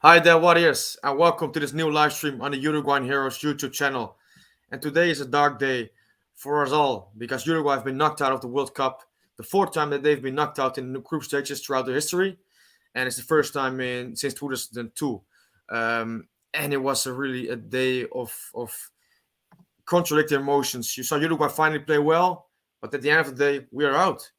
Hi there, warriors, and welcome to this new live stream on the Uruguayan Heroes YouTube channel. And today is a dark day for us all because Uruguay have been knocked out of the World Cup, the fourth time that they've been knocked out in the group stages throughout their history, and it's the first time in since 2002. And it was a day of contradicting emotions. You saw Uruguay finally play well, but at the end of the day, we are out.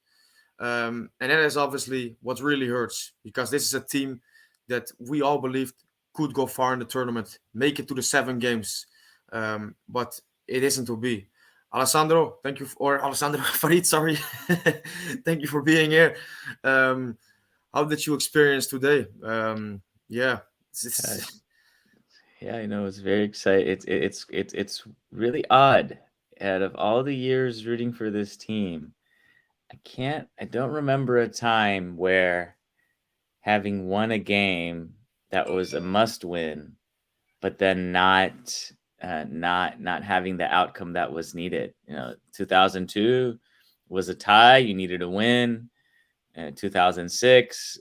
And that is obviously what really hurts because this is a team that we all believed could go far in the tournament, make it to the 7 games, but it isn't to be. Alessandro, thank you, or Alessandro Farid, sorry, thank you for being here. Um, how did you experience today? Yeah, Uh, yeah, I know it's very exciting. It's really odd. Out of all the years rooting for this team, I don't remember a time where having won a game that was a must win, but then not having the outcome that was needed. 2002 was a tie. You needed a win. 2006,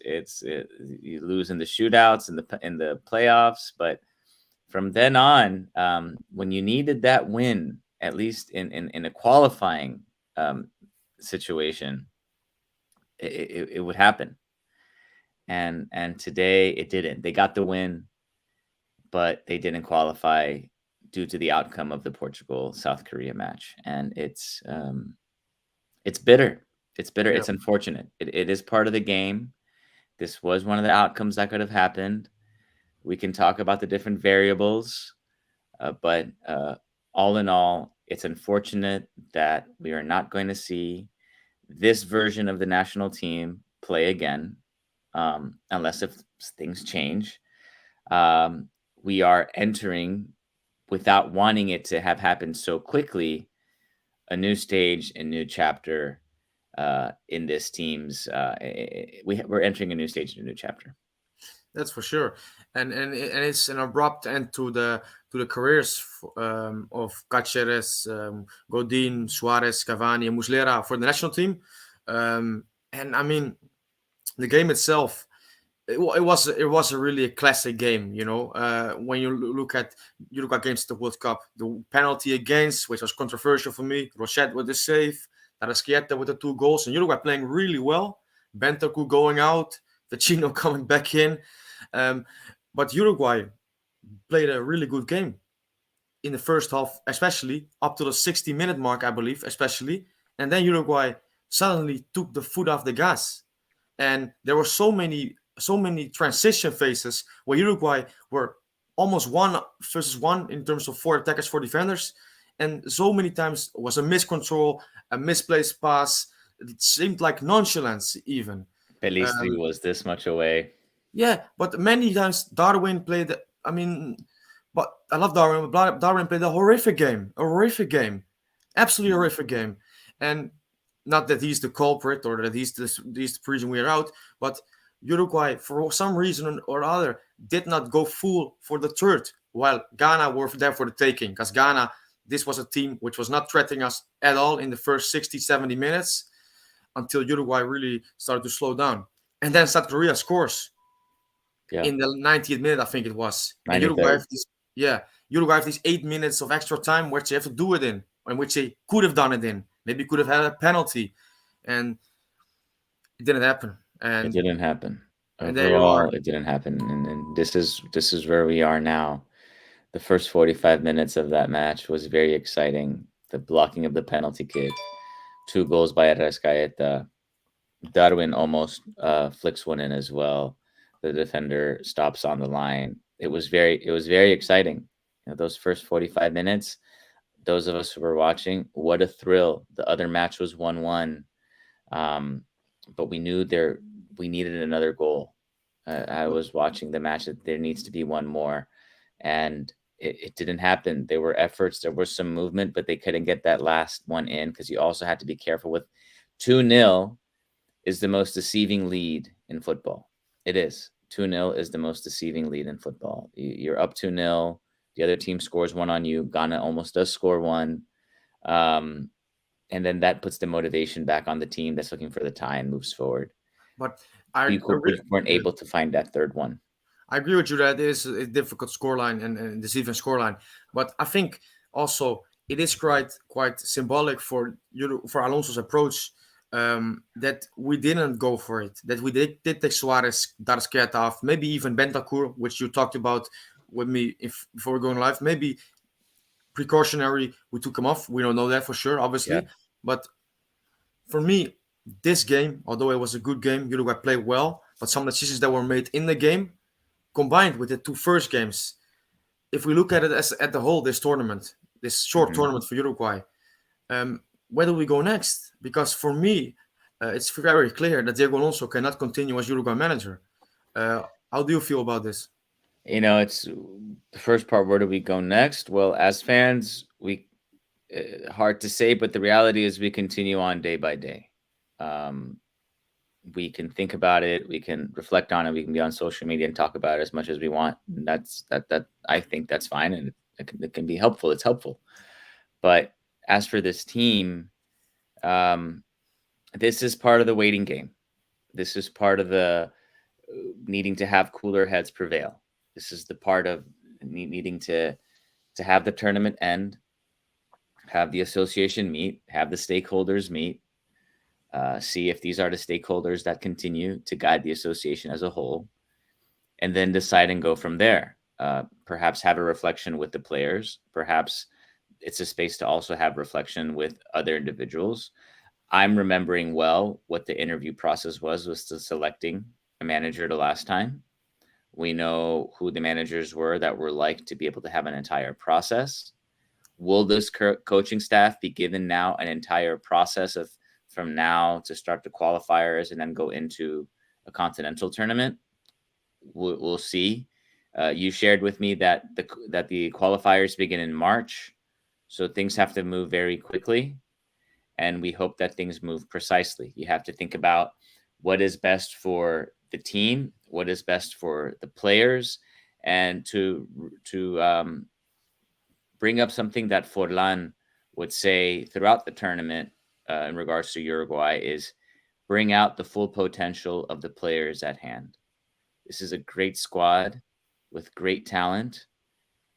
you lose in the shootouts in the playoffs, but from then on, when you needed that win, at least in a qualifying um, situation, it would happen. And today it didn't. They got the win, but they didn't qualify due to the outcome of the Portugal South Korea match, and it's bitter. It's bitter. yeah. It's unfortunate. It is part of the game. This was one of the outcomes that could have happened. We can talk about the different variables. But all in all, it's unfortunate that we are not going to see this version of the national team play again, unless if things change. Um, we are entering, without wanting it to have happened so quickly, a new stage, a new chapter in this team's. We're entering a new stage, a new chapter. That's for sure, and it's an abrupt end to the careers of Cáceres, Godin, Suarez, Cavani, and Muslera for the national team. And I mean, the game itself, it was a really a classic game. When you look against the World Cup, the penalty against, which was controversial for me, Rochette with the save, Tarasquieta with the 2 goals, and Uruguay playing really well. Bentancur going out, Vecino coming back in. Um, but Uruguay played a really good game in the first half, especially up to the 60-minute mark, I believe, especially. And then Uruguay suddenly took the foot off the gas, and there were so many transition phases where Uruguay were almost 1 versus 1 in terms of 4 attackers, 4 defenders, and so many times was a miscontrol, a misplaced pass. It seemed like nonchalance even. Pelistri Um, was this much away. yeah, but many times Darwin played. I mean, but I love Darwin. But Darwin played a horrific game, absolutely horrific game, and not that he's the culprit or that he's the reason we're out, but Uruguay for some reason or other did not go full for the third, while Ghana were there for the taking. Because Ghana, this was a team which was not threatening us at all in the first 60, 70 minutes until Uruguay really started to slow down. And then South Korea scores Yeah, in the 90th minute, I think it was. And Uruguay 93rd. have this, yeah, Uruguay have these 8 minutes of extra time which they have to do it in which they could have done it in. Maybe could have had a penalty, and it didn't happen. It And didn't happen. and there you Overall, are. it didn't happen, and this is where we are now. The first 45 minutes of that match was very exciting. The blocking of the penalty kick, 2 goals by Arrascaeta. Darwin almost flicks one in as well. The defender stops on the line. It was very exciting. Those first 45 minutes, those of us who were watching, what a thrill. The other match was 1-1. Um, but we needed another goal. I was watching the match that there needs to be one more, and it didn't happen. There were efforts, there was some movement, but they couldn't get that last one in because you also had to be careful with 2-0 is the most deceiving lead in football. It is. 2-0 is the most deceiving lead in football. You're up 2-0. The other team scores one on you. Ghana almost does score one. Um, and then that puts the motivation back on the team that's looking for the tie and moves forward. But I, We, I could, we really, weren't yeah. able to find that third one. I agree with you that it is a difficult scoreline and deceiving scoreline, but I think also it is quite symbolic for for Alonso's approach, that we didn't go for it, that we did take Suarez, Darsketa off, maybe even Bentancur, which you talked about with me if before we're going live, maybe precautionary we took him off. We don't know that for sure, Yeah. obviously, but for me, this game, although it was a good game, Uruguay played well, but some decisions that were made in the game combined with the two first games, if we look at it as at the whole, this tournament, this short Hmm. tournament for Uruguay, um, where do we go next? Because for me, it's very clear that Diego Alonso cannot continue as Uruguay manager. Uh, how do you feel about this? It's the first part. Where do we go next? Well, as fans, we hard to say, but the reality is we continue on day by day. Um, we can think about it, we can reflect on it, we can be on social media and talk about it as much as we want. And that I think that's fine, and it can be helpful. It's helpful. But as for this team, um, this is part of the waiting game. This is part of the needing to have cooler heads prevail. This is the part of needing to have the tournament end, have the association meet, have the stakeholders meet, see if these are the stakeholders that continue to guide the association as a whole, and then decide and go from there. Perhaps have a reflection with the players. Perhaps it's a space to also have reflection with other individuals. I'm remembering well what the interview process was to selecting a manager the last time. We know who the managers were that were like to be able to have an entire process. Will this coaching staff be given now an entire process of from now to start the qualifiers and then go into a continental tournament? We'll see. You shared with me that the qualifiers begin in March, so things have to move very quickly, and we hope that things move precisely. You have to think about what is best for the team, what is best for the players, and to bring up something that Forlan would say throughout the tournament in regards to Uruguay is bring out the full potential of the players at hand. This is a great squad with great talent.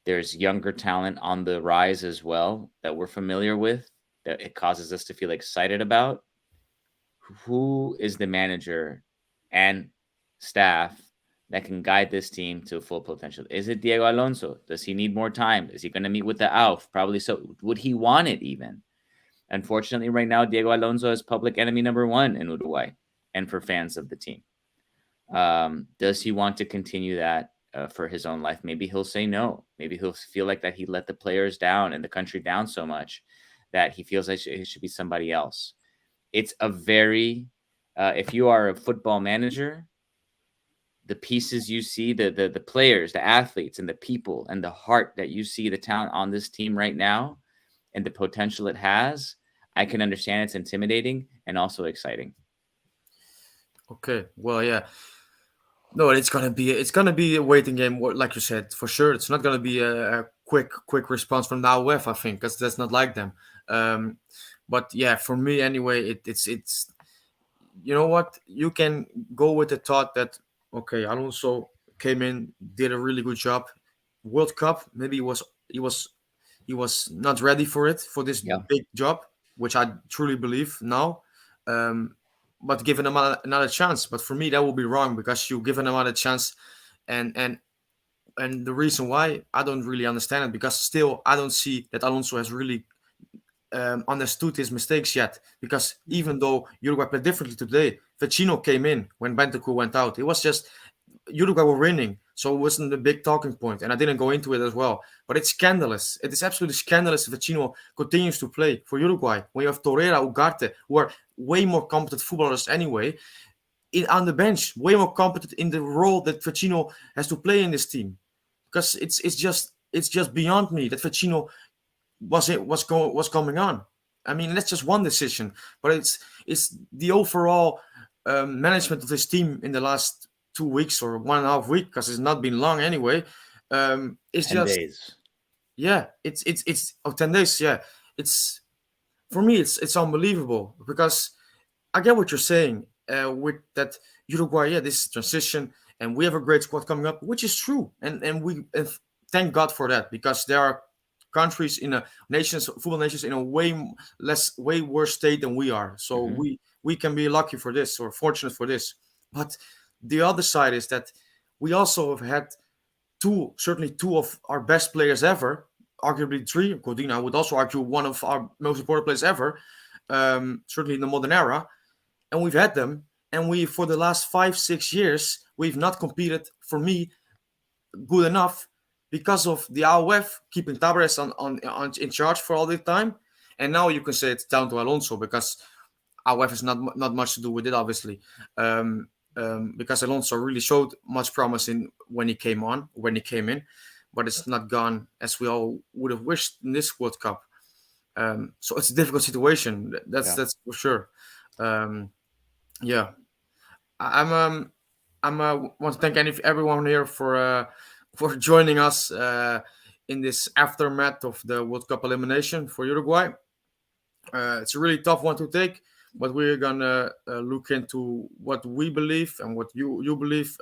There's younger talent on the rise as well that we're familiar with, that it causes us to feel excited about. Who is the manager and staff that can guide this team to full potential? Is it Diego Alonso? Does he need more time? Is he going to meet with the AUF? Probably so. Would he want it even? Unfortunately, right now, Diego Alonso is public enemy number one in Uruguay and for fans of the team. Does he want to continue that for his own life? Maybe he'll say no. Maybe he'll feel like that he let the players down and the country down so much that he feels like it should be somebody else. It's a very, if you are a football manager, the pieces you see, the players, the athletes, and the people, and the heart that you see the talent on this team right now, and the potential it has, I can understand it's intimidating and also exciting. Okay, well, yeah, no, it's gonna be a waiting game, like you said, for sure. It's not gonna be a quick response from now with, I think, because that's not like them. Um, but yeah, for me anyway, it's you know what, you can go with the thought that okay, Alonso came in, did a really good job. World Cup, maybe he was not ready for it, for this Yeah. big job, which I truly believe now. Um, but given him another chance. But for me, that will be wrong because you give him another chance, and and and the reason why I don't really understand it, because still I don't see that Alonso has really understood his mistakes yet. Because even though Uruguay played differently today, Vecino came in when Bentancur went out. It was just Uruguay were winning, so it wasn't a big talking point, and I didn't go into it as well. But it's scandalous. It is absolutely scandalous if Vecino continues to play for Uruguay when you have Torreira, Ugarte, who are way more competent footballers anyway, on the bench, way more competent in the role that Vecino has to play in this team. Because it's just beyond me that Vecino was coming on. I mean, that's just one decision, but it's the overall management of this team in the last 2 weeks or 1.5 weeks, because it's not been long anyway. It's 10 just, days. yeah, it's 10 days. Yeah, it's for me it's unbelievable because I get what you're saying with that Uruguay. Yeah, this is transition, and we have a great squad coming up, which is true, and thank God for that, because there are countries in a nations football nations in a way worse state than we are. So Hmm. we can be lucky for this, or fortunate for this. But the other side is that we also have had certainly two of our best players ever, arguably three. Godin, I would also argue one of our most important players ever, certainly in the modern era. And we've had them, and we for the last 5 6 years we've not competed, for me, good enough, because of the AOF keeping Tabares on in charge for all the time. And now you can say it's down to Alonso, because AOF has not much to do with it, obviously. Um, because Alonso really showed much promise in when he came in, but it's not gone as we all would have wished in this World Cup. So it's a difficult situation. That's Yeah. that's for sure. Um, yeah, I'm want to thank everyone here for joining us in this aftermath of the World Cup elimination for Uruguay. It's a really tough one to take, but we're gonna look into what we believe and what you believe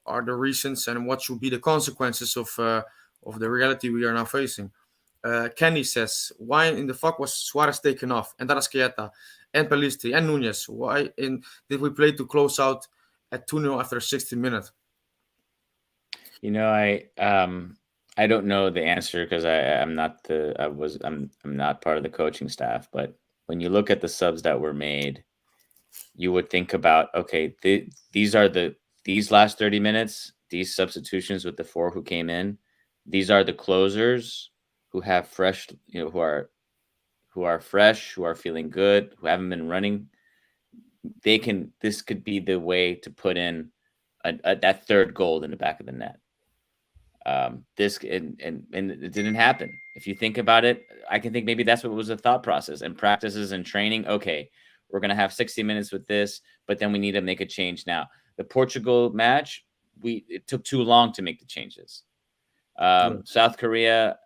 are the reasons, and what should be the consequences of the reality we are now facing. Kenny says, why in the fuck was Suarez taken off, and Arrascaeta, and Pelistri, and Nunez? Why did we play to close out at 2-0 after 60 minutes? You know, I don't know the answer because I'm not the I was I'm not part of the coaching staff. But when you look at the subs that were made, you would think about, okay, these are these last 30 minutes, these substitutions with the four who came in, these are the closers who have fresh, who are fresh, who are feeling good, who haven't been running. This could be the way to put in that third goal in the back of the net. This and it didn't happen. If you think about it, I can think maybe that's what was the thought process and practices and training. Okay, we're gonna have 60 minutes with this, but then we need to make a change now. The Portugal match, it took too long to make the changes. Yeah, South Korea,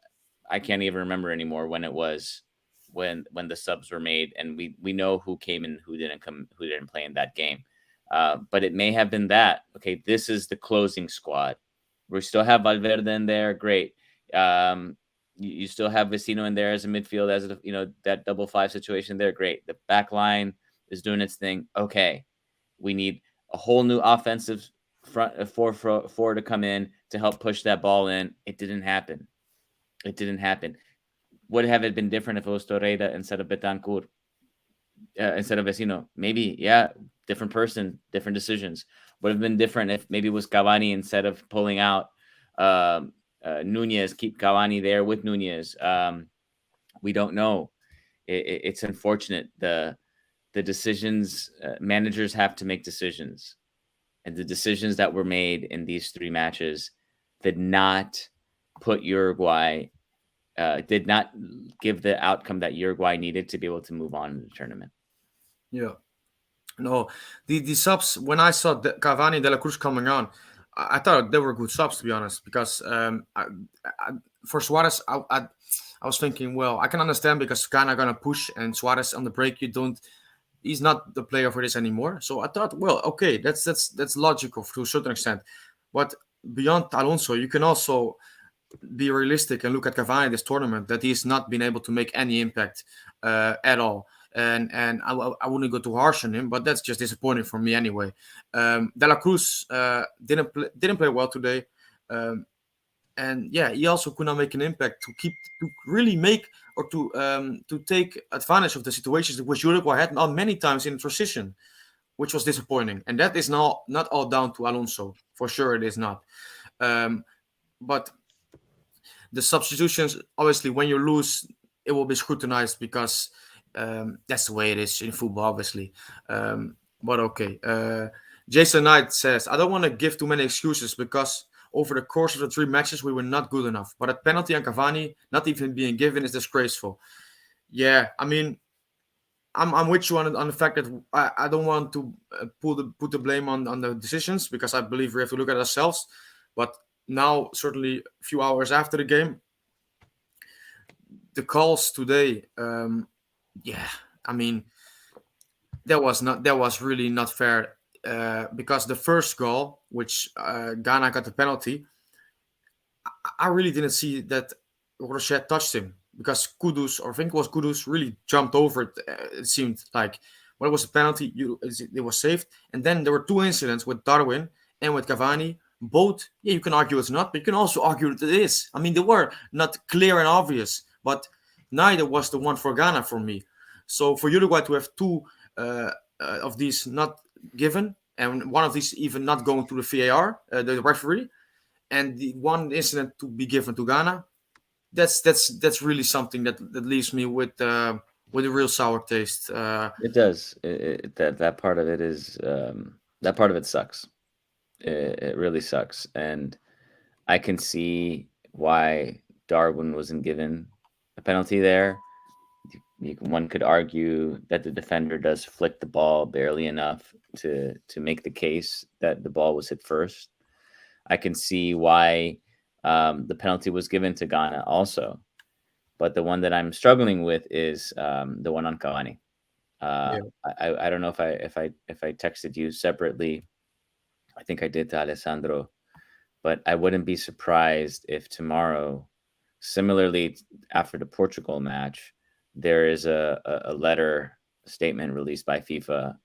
I can't even remember anymore when it was when the subs were made, and we know who came and who didn't play in that game. But it may have been that. Okay, this is the closing squad. We still have Valverde in there. Great. You still have Vecino in there as a midfield, as that double five situation there. Great. The back line is doing its thing. Okay, we need a whole new offensive front four to come in to help push that ball in. It didn't happen. It didn't happen. Would have it been different if it was Torreira instead of Betancourt, instead of Vecino? Maybe, yeah, different person, different decisions. Would have been different if maybe it was Cavani instead of pulling out Nunez, keep Cavani there with Nunez. We don't know. It's unfortunate. The decisions, managers have to make decisions, and the decisions that were made in these three matches did not put Uruguay, did not give the outcome that Uruguay needed to be able to move on in the tournament. yeah. No, the subs, when I saw Cavani and De La Cruz coming on, I thought they were good subs, to be honest, because for Suarez, I was thinking, well, I can understand, because Ghana gonna push, and Suarez on the break, he's not the player for this anymore. So I thought, well, okay, that's logical to a certain extent, but beyond Alonso, you can also be realistic and look at Cavani this tournament, that he's not been able to make any impact at all. And I wouldn't go too harsh on him, but that's just disappointing for me anyway. De La Cruz didn't play well today, um, and yeah, he also could not make an impact to really make, or to take advantage of the situations which Uruguay had not many times in transition, which was disappointing. And that is not all down to Alonso, for sure it is not. But the substitutions, obviously, when you lose, it will be scrutinized, because that's the way it is in football, obviously. But okay. Jason Knight says, I don't want to give too many excuses, because over the course of the three matches, we were not good enough. But a penalty on Cavani not even being given is disgraceful. Yeah, I mean, I'm with you on the fact that I don't want to put the blame on the decisions, because I believe we have to look at ourselves. But now, certainly a few hours after the game, the calls today, yeah, I mean, that was really not fair. because the first goal, which Ghana got the penalty, I really didn't see that Rochet touched him because Kudus, or I think it was Kudus, really jumped over it. It seemed like when it was a penalty, it was saved. And then there were two incidents with Darwin and with Cavani. Both, yeah, you can argue it's not, but you can also argue that it is. I mean, they were not clear and obvious, but neither was the one for Ghana for me. So for Uruguay to have two of these not given, and one of these even not going to the VAR, the referee, and the one incident to be given to Ghana, that's really something that leaves me with a real sour taste. It does. That part of it is that part of it sucks. It really sucks, and I can see why Darwin wasn't given a penalty there. One could argue that the defender does flick the ball barely enough to make the case that the ball was hit first. I can see why the penalty was given to Ghana also, but the one that I'm struggling with is the one on Cavani. Yeah, I don't know if I texted you separately. I think I did to Alessandro, but I wouldn't be surprised if tomorrow, similarly after the Portugal match, there is a letter statement released by FIFA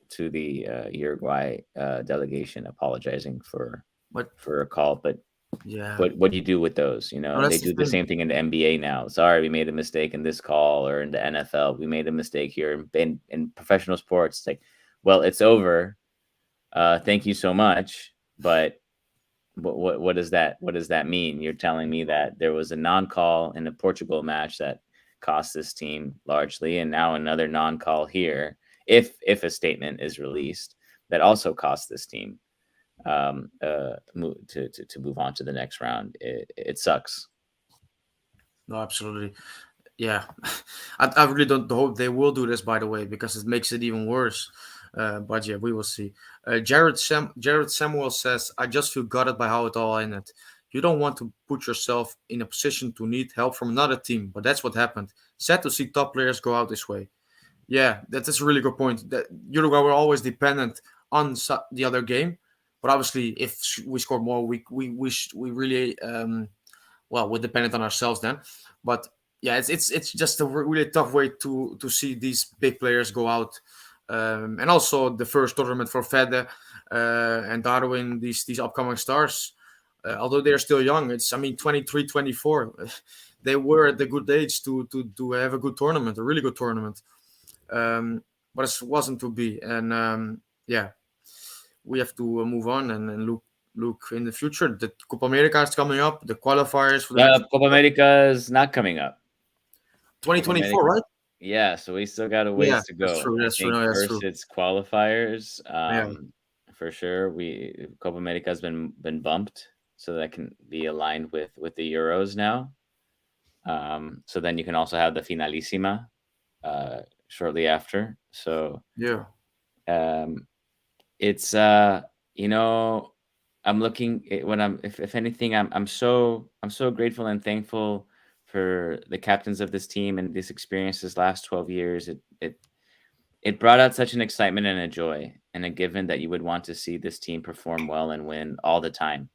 to the Uruguay delegation apologizing but for a call. But yeah, what do you do with those? You no, know, they that's the do the thing. same thing in the NBA now. Sorry, we made a mistake in this call, or in the NFL, we made a mistake here. In professional sports, it's like, well, it's over. Thank you so much, but what does that mean? You're telling me that there was a non-call in the Portugal match that cost this team largely, and now another non-call here, if a statement is released, that also cost this team to move on to the next round. It sucks. No, absolutely. Yeah, I really don't hope they will do this, by the way, because it makes it even worse. But yeah, we will see. Jared Samuel says, "I just feel gutted by how it all ended. You don't want to put yourself in a position to need help from another team, but that's what happened. Sad to see top players go out this way." Yeah, that is a really good point. That Uruguay were always dependent on the other game, but obviously, if we score more, we really well, we're dependent on ourselves then. But yeah, it's just a really tough way to see these big players go out, and also the first tournament for Fede and Darwin, these upcoming stars. Although they're still young, it's, I mean, 23, 24. They were at the good age to have a good tournament, a really good tournament. But it wasn't to be, and yeah, we have to move on and look in the future. The Copa America is coming up. The qualifiers for the next Copa America is not coming up. Copa 2024, America, right? yeah. So we still got a Yeah, ways to that's go. true. I That's true. think No, that's first true. it's qualifiers. Yeah, For sure, we Copa America has been bumped so that can be aligned with the Euros now. So then you can also have the Finalissima shortly after. So yeah, um, it's you know, I'm looking when I'm if anything, I'm so grateful and thankful for the captains of this team and this experience this last 12 years. It brought out such an excitement and a joy and a given that you would want to see this team perform well and win all the time.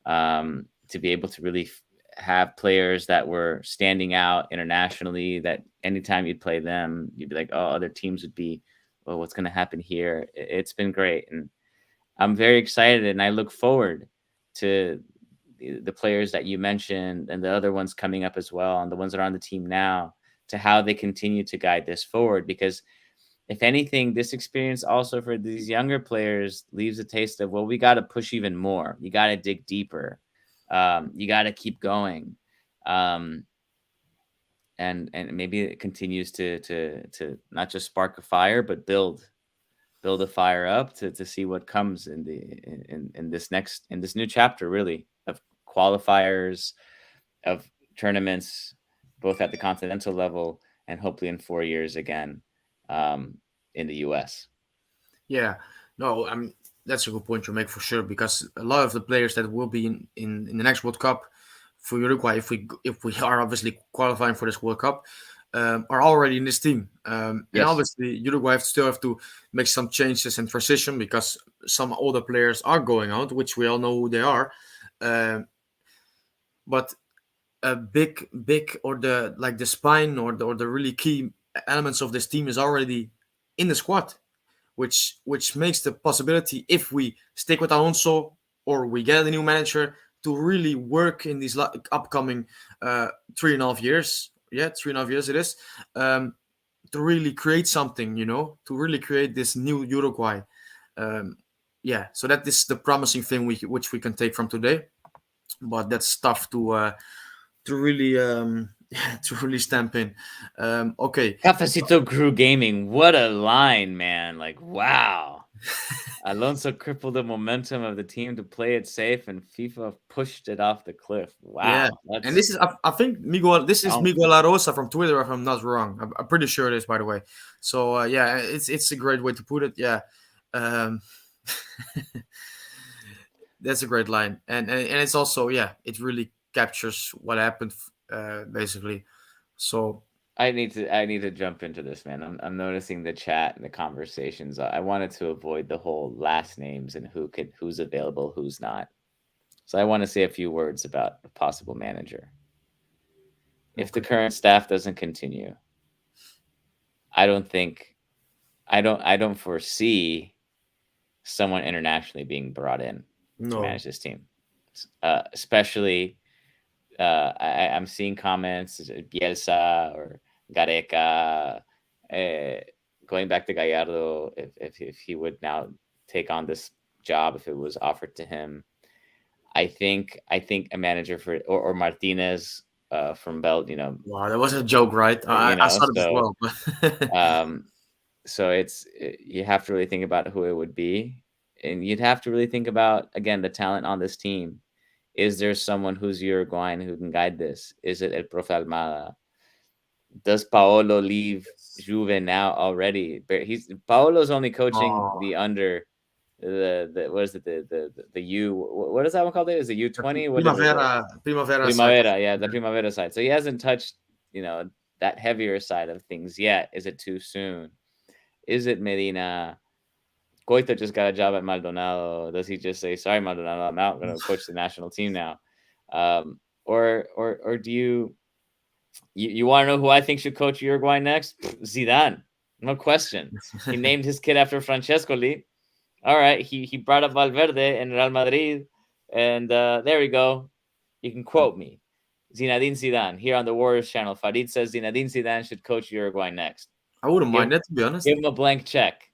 To be able to really have players that were standing out internationally, that anytime you'd play them, you'd be like, oh, other teams would be, well, what's going to happen here? It's been great. And I'm very excited and I look forward to the players that you mentioned and the other ones coming up as well, and the ones that are on the team now, to how they continue to guide this forward. Because if anything, this experience also for these younger players leaves a taste of, well, we got to push even more. You got to dig deeper. You got to keep going. Um, and maybe it continues to not just spark a fire, but build a fire up to see what comes in this next in this new chapter, really, of qualifiers, of tournaments, both at the continental level and hopefully in 4 years again, um, in the US. yeah. No, I mean, that's a good point you make for sure, because a lot of the players that will be in the next World Cup for Uruguay, if we are obviously qualifying for this World Cup, are already in this team. And Yes. obviously, Uruguay still have to make some changes and transition because some older players are going out, which we all know who they are. Um, but a big or the spine or the really key elements of this team is already in the squad, which makes the possibility if we stick with Alonso or we get a new manager to really work in these upcoming 3.5 years. Yeah, 3.5 years it is. To really create something, to really create this new Uruguay. Um, yeah, so that is the promising thing which we can take from today. But that's tough to really to really stamp in. Okay. Cafecito Crew Gaming. What a line, man. Like, wow. Alonso crippled the momentum of the team to play it safe, and FIFA pushed it off the cliff. Yeah, Wow. and That's this is I think Miguel. This is oh, Miguel La Rosa from Twitter, if I'm not wrong. I'm pretty sure it is, by the way. So yeah, it's a great way to put it. Yeah, um, that's a great line, and it's also, yeah, it really captures what happened, basically. So I need to jump into this, man. I'm noticing the chat and the conversations. I wanted to avoid the whole last names and who's available, who's not. So I want to say a few words about a possible manager. If the okay, current staff doesn't continue, I don't think I don't foresee someone internationally being brought in to no, manage this team. Especially I'm seeing comments Bielsa or Gareca, uh, going back to Gallardo if he would now take on this job if it was offered to him. I think a manager or Martinez from Belt, wow, that was a joke, right? I saw it as so well, but um, so you have to really think about who it would be, and you'd have to really think about again the talent on this team. Is there someone who's Uruguayan who can guide this? Is it El Profe Almada? Does Paolo leave Juve now already? Paolo's only coaching oh, the under the what is it the U what is that one called? Is it the U-20? What is it? The Primavera side. Primavera, yeah, the Primavera side. So he hasn't touched that heavier side of things yet. Is it too soon? Is it Medina? Coito just got a job at Maldonado. Does he just say, "Sorry, Maldonado, I'm out. I'm going to coach the national team now"? Or do you want to know who I think should coach Uruguay next? Zidane, no question. He named his kid after Francescoli. All right, he brought up Valverde in Real Madrid, and there we go. You can quote me, Zinedine Zidane, here on the Warriors channel. Farid says Zinedine Zidane should coach Uruguay next. I wouldn't Give mind that, to be honest. give him a blank check.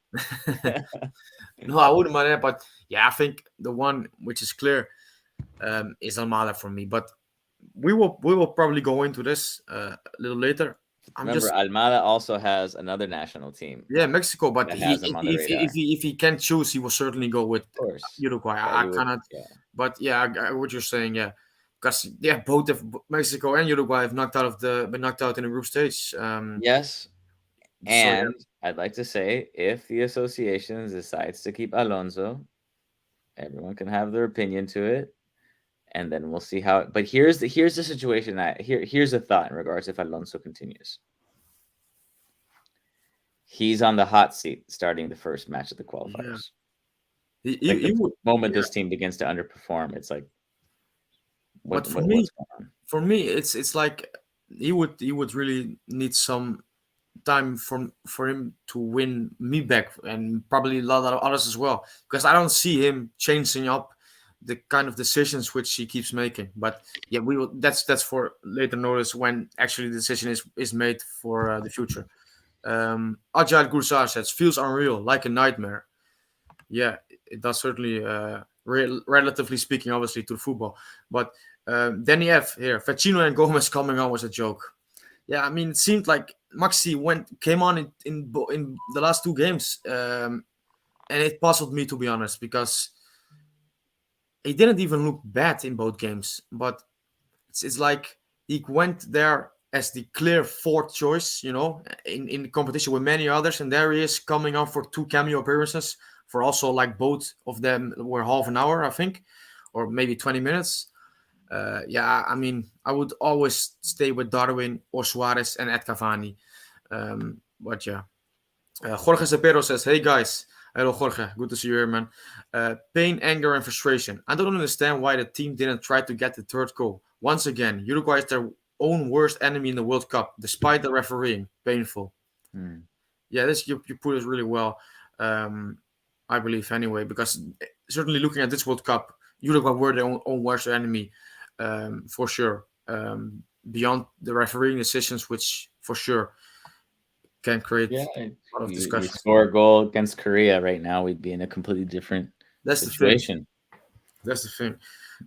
No, I wouldn't mind that, but yeah, I think the one which is clear is Almada for me. But we will probably go into this a little later. I'm Remember, just, Almada also has another national team yeah, Mexico, but that he has him on the if radar. he can choose, he will certainly go with Of course. Uruguay. Yeah, I he would. cannot, Yeah. but yeah, I get what you're saying, yeah, because yeah, both of Mexico and Uruguay have been knocked out in the group stage. Yes. So yeah, And I'd like to say if the association decides to keep Alonso, everyone can have their opinion to it. And then we'll see how. But here's the situation. Here's a thought in regards if Alonso continues. He's on the hot seat starting the first match of the yeah, qualifiers. Like he the would, moment yeah. this team begins to underperform, it's like But what's going on? for me, it's like he would really need some time for him to win me back, and probably a lot of others as well, because I don't see him changing up the kind of decisions which he keeps making. But yeah, we will. That's for later notice when actually the decision is made for the future. Agile Gursar says feels unreal, like a nightmare. Yeah, it does certainly. Relatively speaking, obviously to football, but Danny F here, Vecino and Gomez coming on was a joke. Yeah, I mean, it seemed like Maxi came on in the last two games, and it puzzled me, to be honest, because he didn't even look bad in both games. But it's like he went there as the clear fourth choice, in competition with many others, and there he is coming on for two cameo appearances. For also like both of them were half an hour, I think, or maybe 20 minutes. Yeah, I mean, I would always stay with Darwin or Suarez and Ed Cavani. But yeah, Jorge Zapero says, "Hey guys, hello Jorge, good to see you here, man. Pain, anger, and frustration. I don't understand why the team didn't try to get the third goal. Once again, Uruguay is their own worst enemy in the World Cup, despite the refereeing. Painful." Hmm. Yeah, this you put it really well. Um, I believe anyway, because certainly looking at this World Cup, Uruguay were their own worst enemy, for sure. Beyond the refereeing decisions, which for sure can create Yeah, a lot of we discussions. score a goal against Korea right now, we'd be in a completely different That's the thing. situation. That's the thing.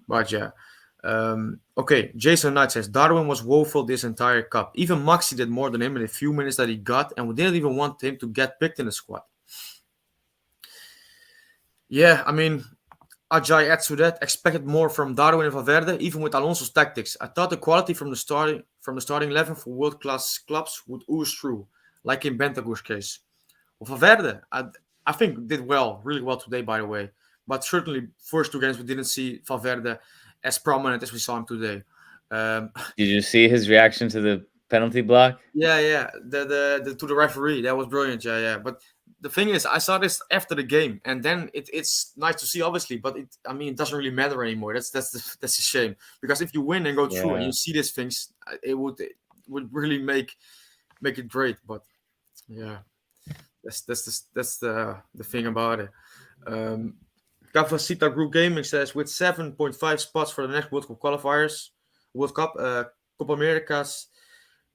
But yeah. Okay, Jason Knight says Darwin was woeful this entire cup. Even Maxi did more than him in the few minutes that he got, and we didn't even want him to get picked in the squad. Yeah, I mean, Ajay adds to that, expected more from Darwin and Valverde, even with Alonso's tactics. I thought the quality from the starting 11 for world class clubs would ooze through, like in Bentancur's case. Well, Valverde, I think did well, really well today, by the way. But certainly, first two games we didn't see Valverde as prominent as we saw him today. Um, Did you see his reaction to the penalty block? yeah, the to the referee that was brilliant. Yeah. But the thing is, I saw this after the game, and then it's nice to see, obviously, but I mean, it doesn't really matter anymore. That's a shame, because if you win and go through and you Yeah. see these things, it would really make it great. But yeah, that's the thing about it. Um, Cavacita Group Gaming says with 7.5 spots for the next World Cup qualifiers, World Cup, Copa Americas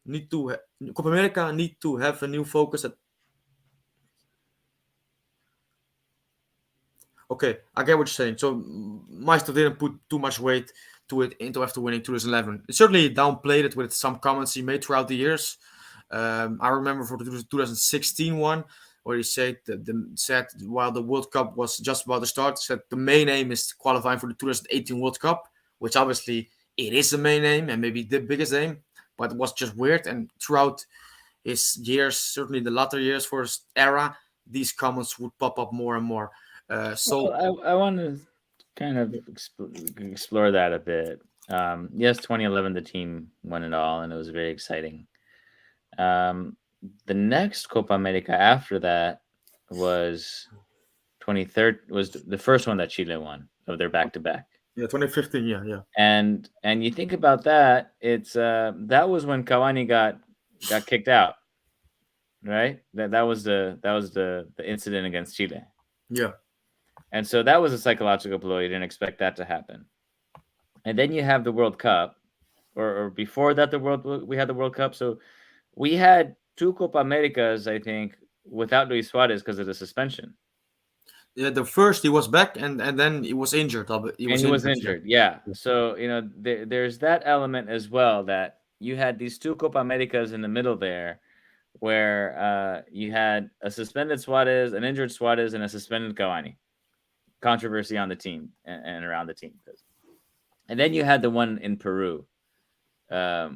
need to Copa America need to have a new focus. Okay, I get what you're saying. So Meister didn't put too much weight to it into after winning 2011. It certainly downplayed it with some comments he made throughout the years. I remember for the 2016 one where he said while the World Cup was just about to start, said the main aim is qualifying for the 2018 World Cup, which obviously it is the main aim and maybe the biggest aim, but it was just weird. And throughout his years, certainly the latter years for his era, these comments would pop up more and more. So Well, I want to kind of explore that a bit. Yes, 2011, the team won it all, and it was very exciting. Um, the next Copa America after that was 23rd, was the first one that Chile won of their back to back. yeah, 2015, yeah. And you think about that, it's that was when Cavani got kicked out, right? That was the incident against Chile. Yeah. And so that was a psychological blow. You didn't expect that to happen. And then you have the World Cup, or before that, we had the World Cup. So we had two Copa Americas, I think, without Luis Suarez because of the suspension. Yeah, the first he was back and then he was injured. He And was he was injured, yeah. injured, yeah. So there's that element as well, that you had these two Copa Americas in the middle there, where you had a suspended Suarez, an injured Suarez, and a suspended Cavani. Controversy on the team and around the team. And then you had the one in Peru, or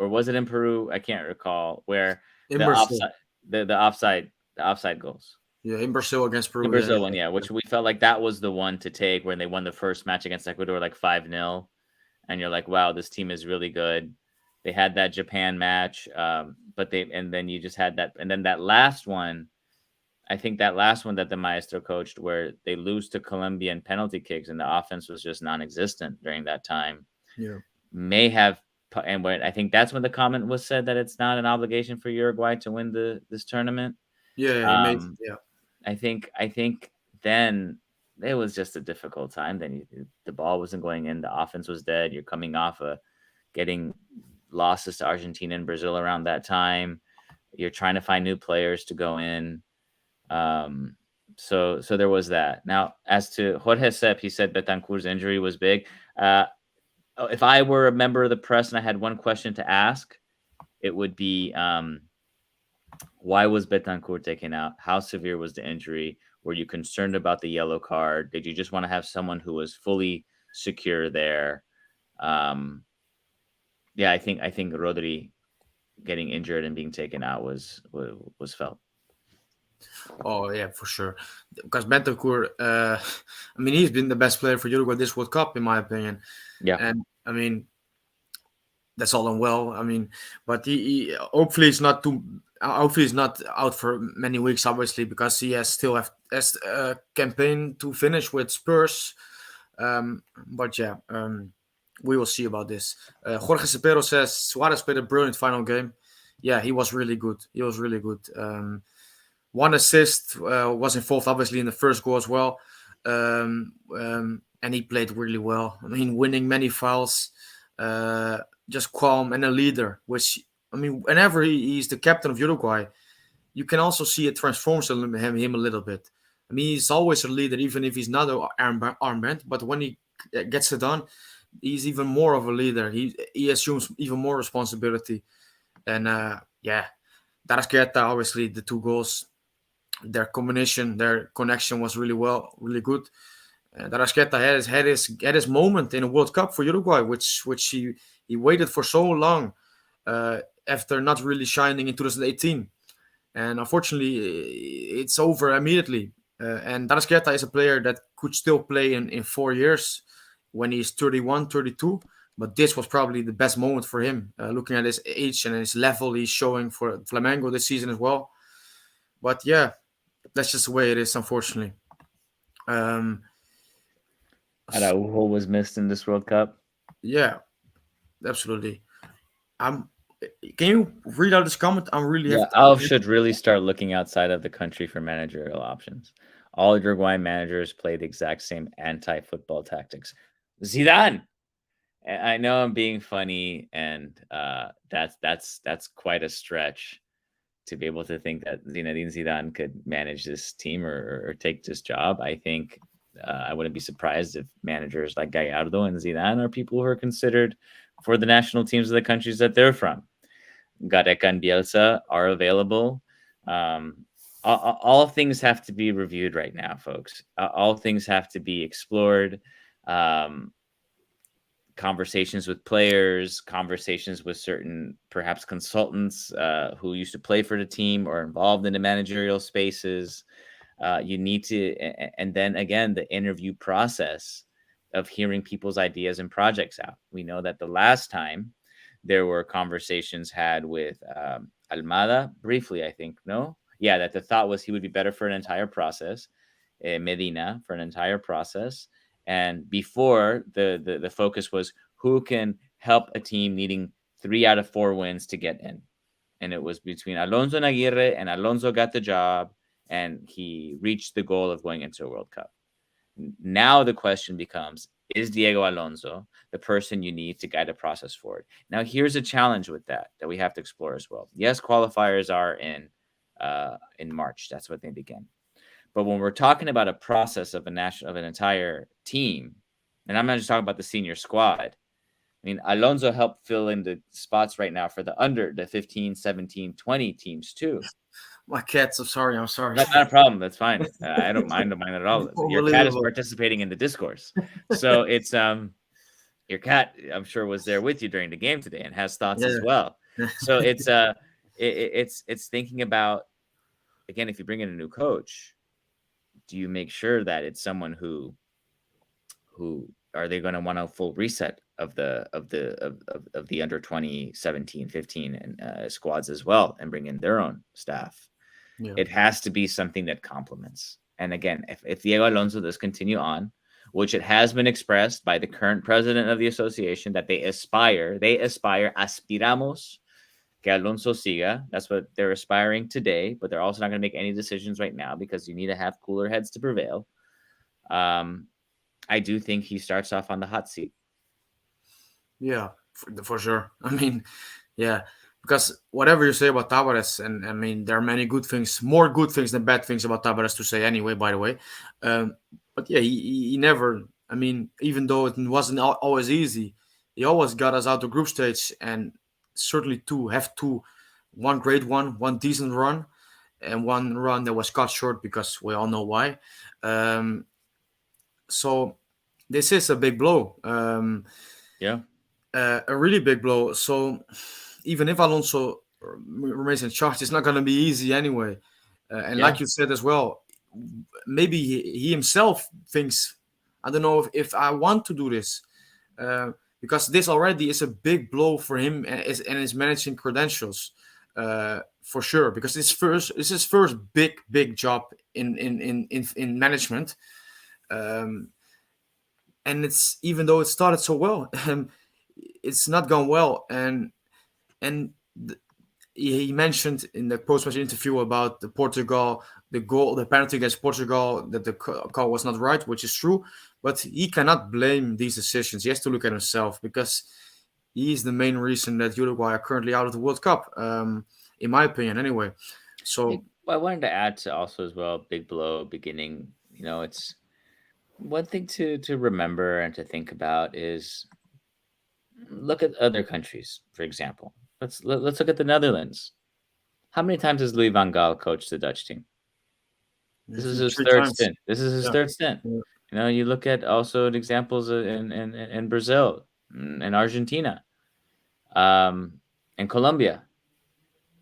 was it in Peru? I can't recall, where In the Brazil. offside, the offside goals. Yeah, in Brazil against The Peru. Brazil one, yeah, which we felt like that was the one to take when they won the first match against Ecuador like 5-0. And you're like, wow, this team is really good. They had that Japan match, and then you just had that, and then that last one, I think that last one that the Maestro coached, where they lose to Colombia in penalty kicks, and the offense was just non-existent during that time, Yeah. may have. And when I think that's when the comment was said that it's not an obligation for Uruguay to win this tournament. Yeah, he made Um, yeah. I think then it was just a difficult time. Then the ball wasn't going in, the offense was dead. You're coming off of getting losses to Argentina and Brazil around that time. You're trying to find new players to go in. So there was that. Now, as to Jorge Sepp, he said Betancur's injury was big. Uh, if I were a member of the press and I had one question to ask, it would be, why was Betancur taken out? How severe was the injury? Were you concerned about the yellow card? Did you just want to have someone who was fully secure there? Um, yeah, I think Rodri getting injured and being taken out was felt. Oh yeah, for sure. Because Bentancur, I mean, he's been the best player for Uruguay this World Cup, in my opinion. Yeah. And I mean, that's all and well. I mean, but he hopefully he's not too. Hopefully he's not out for many weeks, obviously, because he has a campaign to finish with Spurs. But yeah, we will see about this. Jorge Cepero says Suarez played a brilliant final game. Yeah, he was really good. He was really good. One assist was involved, obviously, in the first goal as well. And he played really well. I mean, winning many fouls, uh, just calm and a leader. Which I mean, whenever he's the captain of Uruguay, you can also see it transforms him a little bit. I mean, he's always a leader, even if he's not an armband. But when he gets it done, he's even more of a leader. He assumes even more responsibility. And yeah, Darasqueta, obviously, the two goals, their combination, their connection was really good. Darasqueta had his moment in a World Cup for Uruguay, which he waited for so long uh, after not really shining in 2018, and unfortunately, it's over immediately. And Darasqueta is a player that could still play in 4 years when he's 31, 32. But this was probably the best moment for him, looking at his age and his level he's showing for Flamengo this season as well. But yeah, that's just the way it is, unfortunately. Um, Araujo was missed in this World Cup. yeah, absolutely. I'm. Can you read out this comment? I'm really Yeah, have. Alf should really start looking outside of the country for managerial options. All Uruguayan managers play the exact same anti-football tactics. Zidane. I know I'm being funny, and that's quite a stretch to be able to think that Zinedine Zidane could manage this team or take this job. I think I wouldn't be surprised if managers like Gallardo and Zidane are people who are considered for the national teams of the countries that they're from. Gareca and Bielsa are available. Um, all things have to be reviewed right now, folks. All things have to be explored. Um, Conversations with players, conversations with certain perhaps consultants who used to play for the team or involved in the managerial spaces. You need to, and then again, the interview process of hearing people's ideas and projects out. We know that the last time there were conversations had with Almada briefly, I think, no? Yeah, that the thought was he would be better for an entire process, Medina for an entire process. And before the focus was who can help a team needing 3 out of 4 wins to get in. And it was between Alonso and Aguirre, and Alonso got the job, and he reached the goal of going into a World Cup. Now the question becomes, is Diego Alonso the person you need to guide the process forward? Now, here's a challenge with that we have to explore as well. Yes, qualifiers are in March. That's what they begin. But when we're talking about a process of an entire team, and I'm not just talking about the senior squad. I mean, Alonso helped fill in the spots right now for the 15, 17, 20 teams too. My cats. I'm sorry. I'm sorry. That's not a problem. That's fine. I don't mind at all. Your cat is Unbelievable. participating in the discourse. So it's your cat, I'm sure, was there with you during the game today and has thoughts as Yeah. well. So it's thinking about, again, if you bring in a new coach, do you make sure that it's someone who are they going to want a full reset of the under 20, 17, 15 and squads as well, and bring in their own staff? Yeah. It has to be something that complements. And again, if Diego Alonso does continue on, which it has been expressed by the current president of the association that they aspire, aspiramos que Alonso siga. That's what they're aspiring today, but they're also not going to make any decisions right now because you need to have cooler heads to prevail. I do think he starts off on the hot seat. Yeah, for sure. I mean, yeah, because whatever you say about Tavares, and I mean, there are many good things, more good things than bad things about Tavares to say anyway, by the way. Um, but yeah, he never, I mean, even though it wasn't always easy, he always got us out the group stage, and certainly one great one decent run, and one run that was cut short because we all know why. Um, so this is a big blow. Yeah. A really big blow. So even if Alonso remains in charge, it's not going to be easy anyway. And Yeah. like you said as well, maybe he himself thinks, I don't know if I want to do this. because this already is a big blow for him and his managing credentials, for sure. Because it's his first big job in management, um, and it's even though it started so well, it's not gone well, and he mentioned in the post-match interview about the Portugal, the goal, the penalty against Portugal, that the call was not right, which is true. But he cannot blame these decisions. He has to look at himself because he is the main reason that Uruguay are currently out of the World Cup, in my opinion, anyway. So I wanted to add to also as well, big blow beginning. It's one thing to remember and to think about is look at other countries, for example. Let's look at the Netherlands. How many times has Louis van Gaal coached the Dutch team? I This is think his three third times. stint. This is his Yeah, third stint. yeah, You look at also examples in Brazil, in Argentina, in Colombia,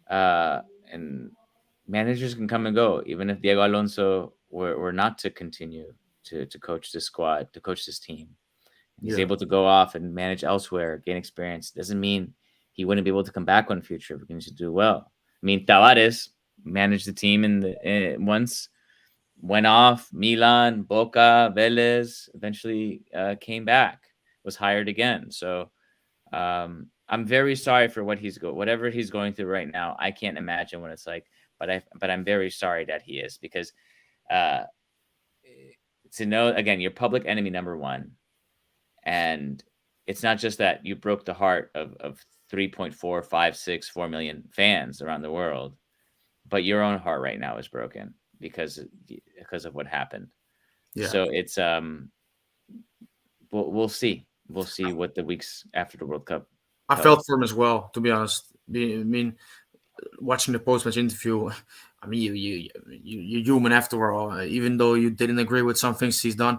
uh, and managers can come and go. Even if Diego Alonso were not to continue to coach this squad, to coach this team, he's yeah, able to go off and manage elsewhere, gain experience. Doesn't mean he wouldn't be able to come back one future if he continues to do well. I mean, Tavares managed the team once, went off Milan, Boca, Vélez, eventually came back, was hired again. So I'm very sorry for whatever he's going through right now. I can't imagine what it's like, but I'm very sorry that he is, because uh, to know, again, you're public enemy number one, and it's not just that you broke the heart of 3.456 4 million fans around the world, but your own heart right now is broken because of what happened. yeah. So it's we'll see. We'll see what the weeks after the World Cup I tells felt us. for him as well, to be honest. I mean, watching the post-match interview, I mean, you're human after all. Even though you didn't agree with some things he's done,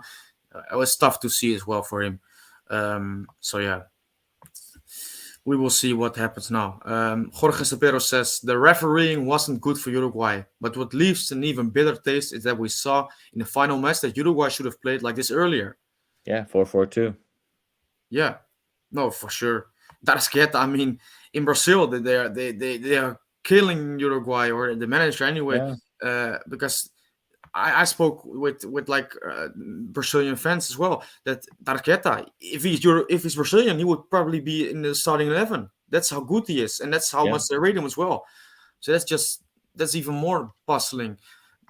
it was tough to see as well for him. So yeah, we will see what happens now. Jorge Sapero says the refereeing wasn't good for Uruguay, but what leaves an even bitter taste is that we saw in the final match that Uruguay should have played like this earlier. Yeah, 4-4-2. Yeah, no, for sure. Tarasqueta, I mean, in Brazil, they are killing Uruguay or the manager anyway, Yeah, because I spoke with like Brazilian fans as well. That Tarqueta, if he's Brazilian, he would probably be in the starting 11. That's how good he is, and that's how yeah. much they rate him as well. So that's even more puzzling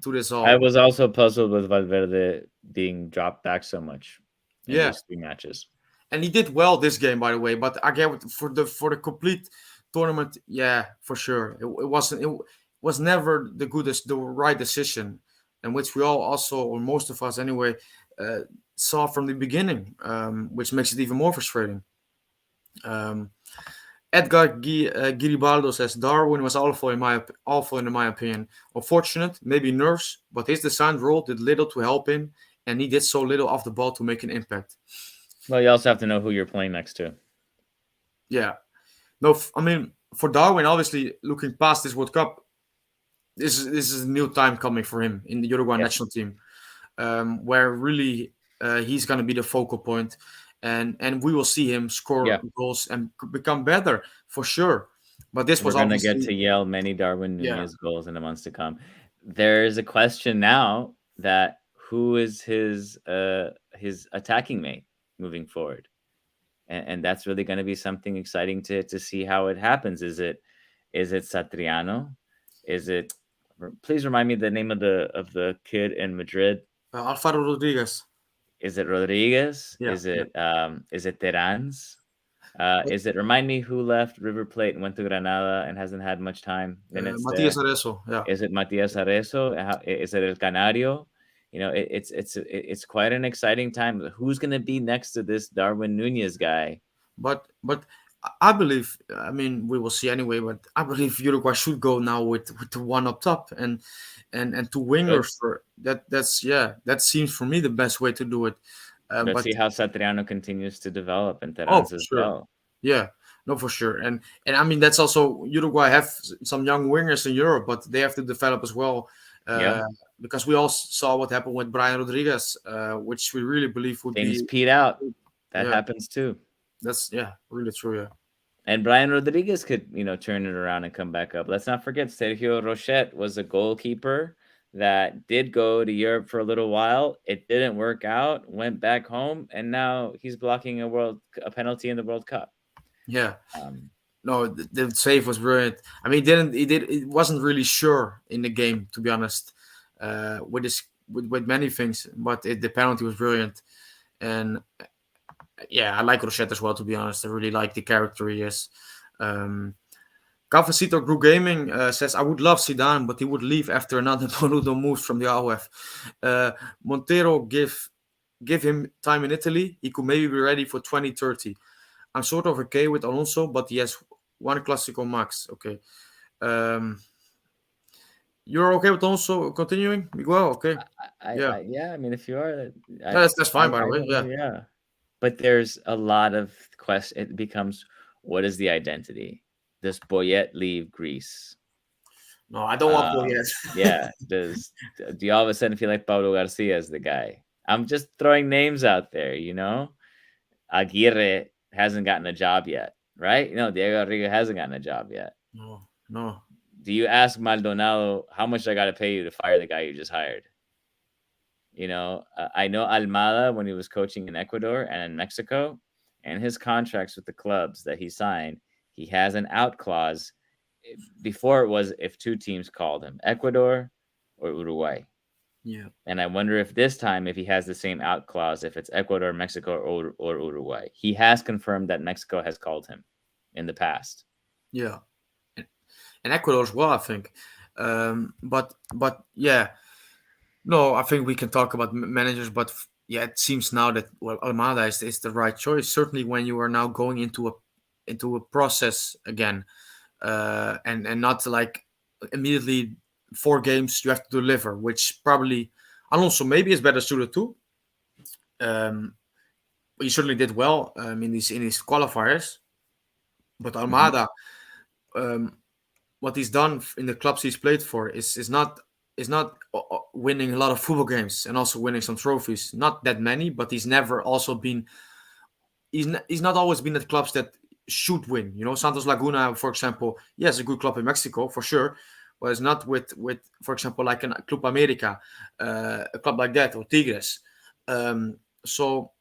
to this I all. was also puzzled with Valverde being dropped back so much in Yeah, these three matches. and he did well this game, by the way. But again, for the complete tournament, yeah, for sure, it wasn't. It was never the right decision, and which we all also, or most of us anyway, uh, saw from the beginning, which makes it even more frustrating. Um, Edgar Giribaldo says Darwin was awful in my opinion. Unfortunate, maybe nerves, but his designed role did little to help him, and he did so little off the ball to make an impact. Well, you also have to know who you're playing next to. Yeah, no, I mean for Darwin, obviously looking past this World Cup, this is a new time coming for him in the Uruguay Yeah, national team, where really he's going to be the focal point, and we will see him score yeah. goals and become better for sure. But this We're was gonna get obviously, to yell many Darwin yeah. Nunez goals in the months to come. There is a question now that who is his attacking mate moving forward, and that's really going to be something exciting to see how it happens. Is it Satriano? Is it? Please remind me the name of the kid in Madrid. Alfaro Rodriguez. Is it Rodriguez? Yeah, Is yeah. it Terans? Is it remind me who left River Plate and went to Granada and hasn't had much time minutes Matias there? Areso. Yeah, Is it Matias Areso? Is it El Canario? It's quite an exciting time. Who's going to be next to this Darwin Nunez guy? but I believe. I mean, we will see anyway. But I believe Uruguay should go now with the one up top and two Good. wingers for that. That's yeah. That seems for me the best way to do it. Let's But see how Satriano continues to develop and oh, Terans for as sure. well. Yeah, no, for sure. And I mean that's also Uruguay have some young wingers in Europe, but they have to develop as well. Yeah. Uh, because we all saw what happened with Brian Rodriguez, which we really believe would Things be. peed out. That Yeah, happens too. That's yeah, really true. Yeah, And Brian Rodriguez could, turn it around and come back up. Let's not forget Sergio Rochette was a goalkeeper that did go to Europe for a little while. It didn't work out, went back home, and now he's blocking a penalty in the World Cup. yeah. Um, No, the save was brilliant. I mean, it wasn't really sure in the game, to be honest, with many things, but the penalty was brilliant. And yeah, I like Rochette as well, to be honest. I really like the character he is. Um, Cafecito Group Gaming says, I would love Zidane, but he would leave after another Bonudo moves from the AOF. Montero, give him time in Italy. He could maybe be ready for 2030. I'm sort of okay with Alonso, but he has one Classico max. Okay. Um, you're okay with Alonso continuing? Miguel, okay. Yeah. yeah, I mean, if you are, No, that's fine, by the I way. don't know, Yeah. yeah. But there's a lot of question. It becomes, what is the identity? Does Boyet leave Greece? No, I don't want Paul yet. Yeah. Do you all of a sudden feel like Pablo Garcia is the guy? I'm just throwing names out there, Aguirre hasn't gotten a job yet, right? Diego Arrigo hasn't gotten a job yet. No, no. Do you ask Maldonado, how much I got to pay you to fire the guy you just hired? I know Almada when he was coaching in Ecuador and in Mexico, and his contracts with the clubs that he signed, he has an out clause. Before it was if two teams called him, Ecuador or Uruguay. Yeah. And I wonder if this time, if he has the same out clause, if it's Ecuador, Mexico, or Uruguay. He has confirmed that Mexico has called him in the past. Yeah. And Ecuador as well, I think. But yeah, no, I think we can talk about managers, but yeah, it seems now that Almada is the right choice. Certainly, when you are now going into a process again, and not like immediately 4 games you have to deliver, which probably Alonso maybe is better suited to. Um, he certainly did well in his qualifiers, but Mm-hmm. Almada, um, what he's done in the clubs he's played for is not winning a lot of football games and also winning some trophies. Not that many, but he's never also been. He's not always been at clubs that should win. Santos Laguna, for example, yes, a good club in Mexico for sure, but it's not with for example like a Club America, a club like that or Tigres. So,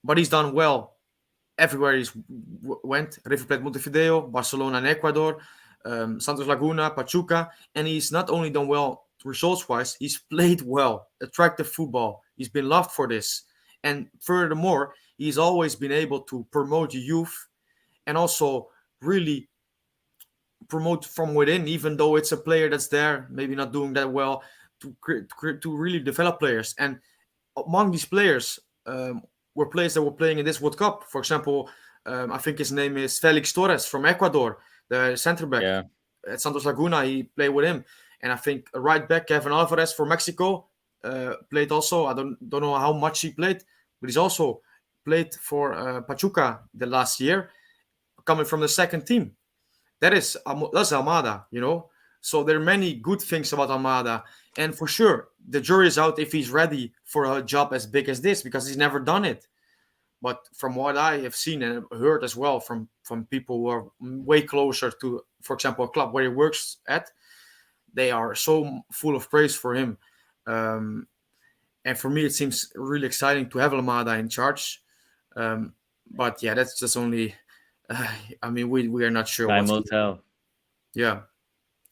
but he's done well everywhere he's went. River Plate, Montevideo, Barcelona, and Ecuador, Santos Laguna, Pachuca, and he's not only done well results-wise, he's played well, attractive football. He's been loved for this, and furthermore, he's always been able to promote youth and also really promote from within, even though it's a player that's there, maybe not doing that well, to really develop players. And among these players were players that were playing in this World Cup. For example, I think his name is Felix Torres from Ecuador, the center back Yeah. at Santos Laguna. He played with him, and I think a right back Kevin Alvarez for Mexico played also. I don't know how much he played, but he's also played for Pachuca the last year, coming from the second team. That's Almada. So there are many good things about Almada, and for sure the jury is out if he's ready for a job as big as this because he's never done it. But from what I have seen and heard as well from people who are way closer to, for example, a club where he works at, they are so full of praise for him. Um, and for me, it seems really exciting to have Almada in charge. But yeah, that's just only. I mean, we are not sure Time what's. will tell. Yeah,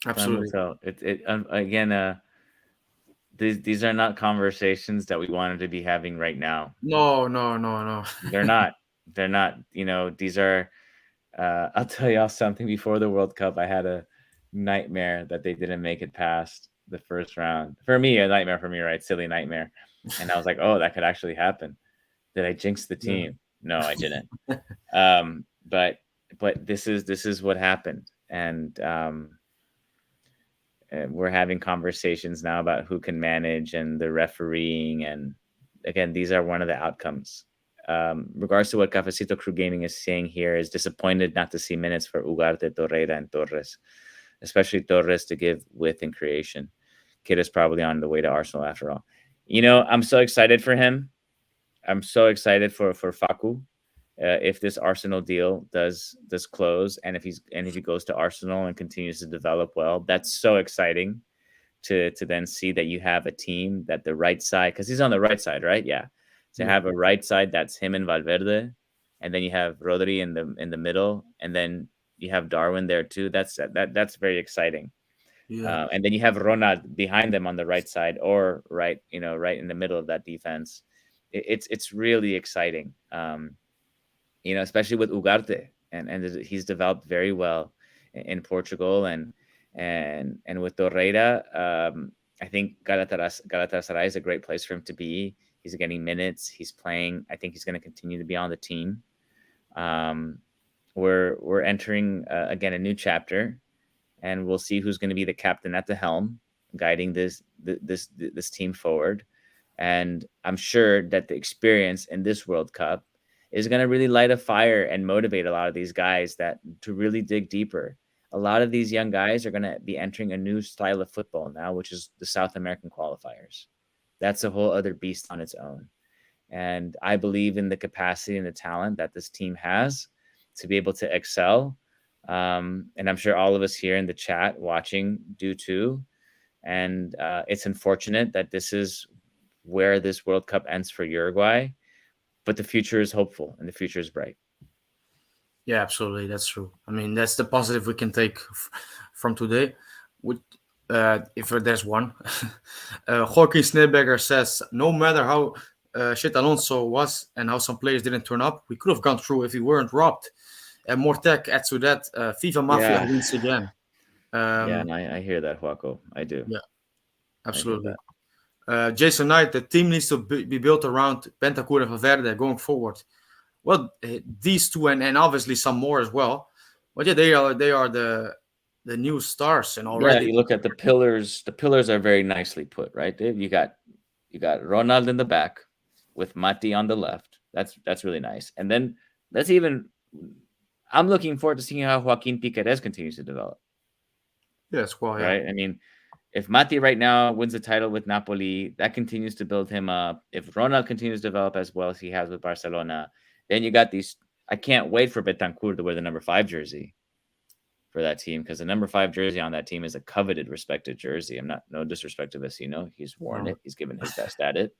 Time will absolutely. tell. Again, these are not conversations that we wanted to be having right now. No, no, no, no. They're not. They're not. These are. I'll tell y'all something. Before the World Cup, I had a nightmare that they didn't make it past the first round. For me, a nightmare for me, right? Silly nightmare. And I was like, oh, that could actually happen. Did I jinx the Yeah. team? No, I didn't. But this is what happened, and we're having conversations now about who can manage and the refereeing, and again, these are one of the outcomes. Regards to what Cafecito Crew Gaming is saying here, is disappointed not to see minutes for Ugarte, Torreira, and Torres, especially Torres to give width and creation. Kid is probably on the way to Arsenal after all. I'm so excited for him. I'm so excited for Facu. if this Arsenal deal does close, and if he goes to Arsenal and continues to develop well, that's so exciting to then see that you have a team that the right side, because he's on the right side, right? Yeah. To Yeah, have a right side that's him and Valverde, and then you have Rodri in the middle, and then you have Darwin there too. That's very exciting. yeah, And then you have Ronald behind them on the right side, or right, right in the middle of that defense. It's really exciting. Especially with Ugarte, and he's developed very well in Portugal, and with Torreira. I think Galatasaray is a great place for him to be. He's getting minutes. He's playing. I think he's going to continue to be on the team. Um, we're entering again a new chapter, and we'll see who's going to be the captain at the helm, guiding this team forward. And I'm sure that the experience in this World Cup is going to really light a fire and motivate a lot of these guys that to really dig deeper. A lot of these young guys are going to be entering a new style of football now, which is the South American qualifiers. That's a whole other beast on its own. And I believe in the capacity and the talent that this team has to be able to excel. And I'm sure all of us here in the chat watching do too. And it's unfortunate that this is where this World Cup ends for Uruguay, but the future is hopeful and the future is bright. yeah. Absolutely, that's true. I mean, that's the positive we can take from today. With if there's one, Joaquin Sneberger says, no matter how shit Alonso was and how some players didn't turn up, we could have gone through if we weren't robbed. And Mortek adds to that, FIFA Mafia Yeah. wins again. Yeah, Um, and I hear that, Joaco. I do. yeah, I hear absolutely. that. Jason Knight, the team needs to be built around Bentancur and Valverde going forward. Well, these two and obviously some more as well. But yeah, they are the new stars and Yeah, already. you look at the pillars. The pillars are very nicely put, right, Dave? You got Ronald in the back with Mati on the left. That's really nice. And then let's even I'm looking forward to seeing how Joaquin Piqueres continues to develop. Yes, well, yeah, Right? I mean, if Mati right now wins the title with Napoli, that continues to build him up. If Ronald continues to develop as well as he has with Barcelona, then you got these. I can't wait for Betancourt to wear the number 5 jersey for that team, because the number 5 jersey on that team is a coveted, respected jersey. I'm not no disrespect to Vecino. He's worn no, it. He's given his best at it.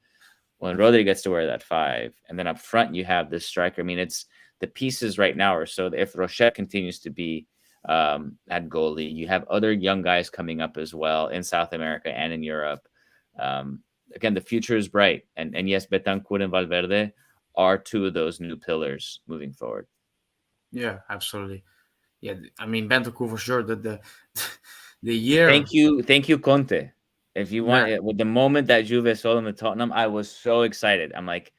When Rodri gets to wear that 5, and then up front you have this striker. I mean, it's the pieces right now are so. If Rochette continues to be at goalie, you have other young guys coming up as well in South America and in Europe. Um, again, the future is bright, and yes, Betancourt and Valverde are 2 of those new pillars moving forward. yeah, absolutely. Yeah, I mean Bentancur for sure. The year, Thank you, Conte. If you yeah, want, with the moment that Juve sold him to Tottenham, I was so excited. I'm like,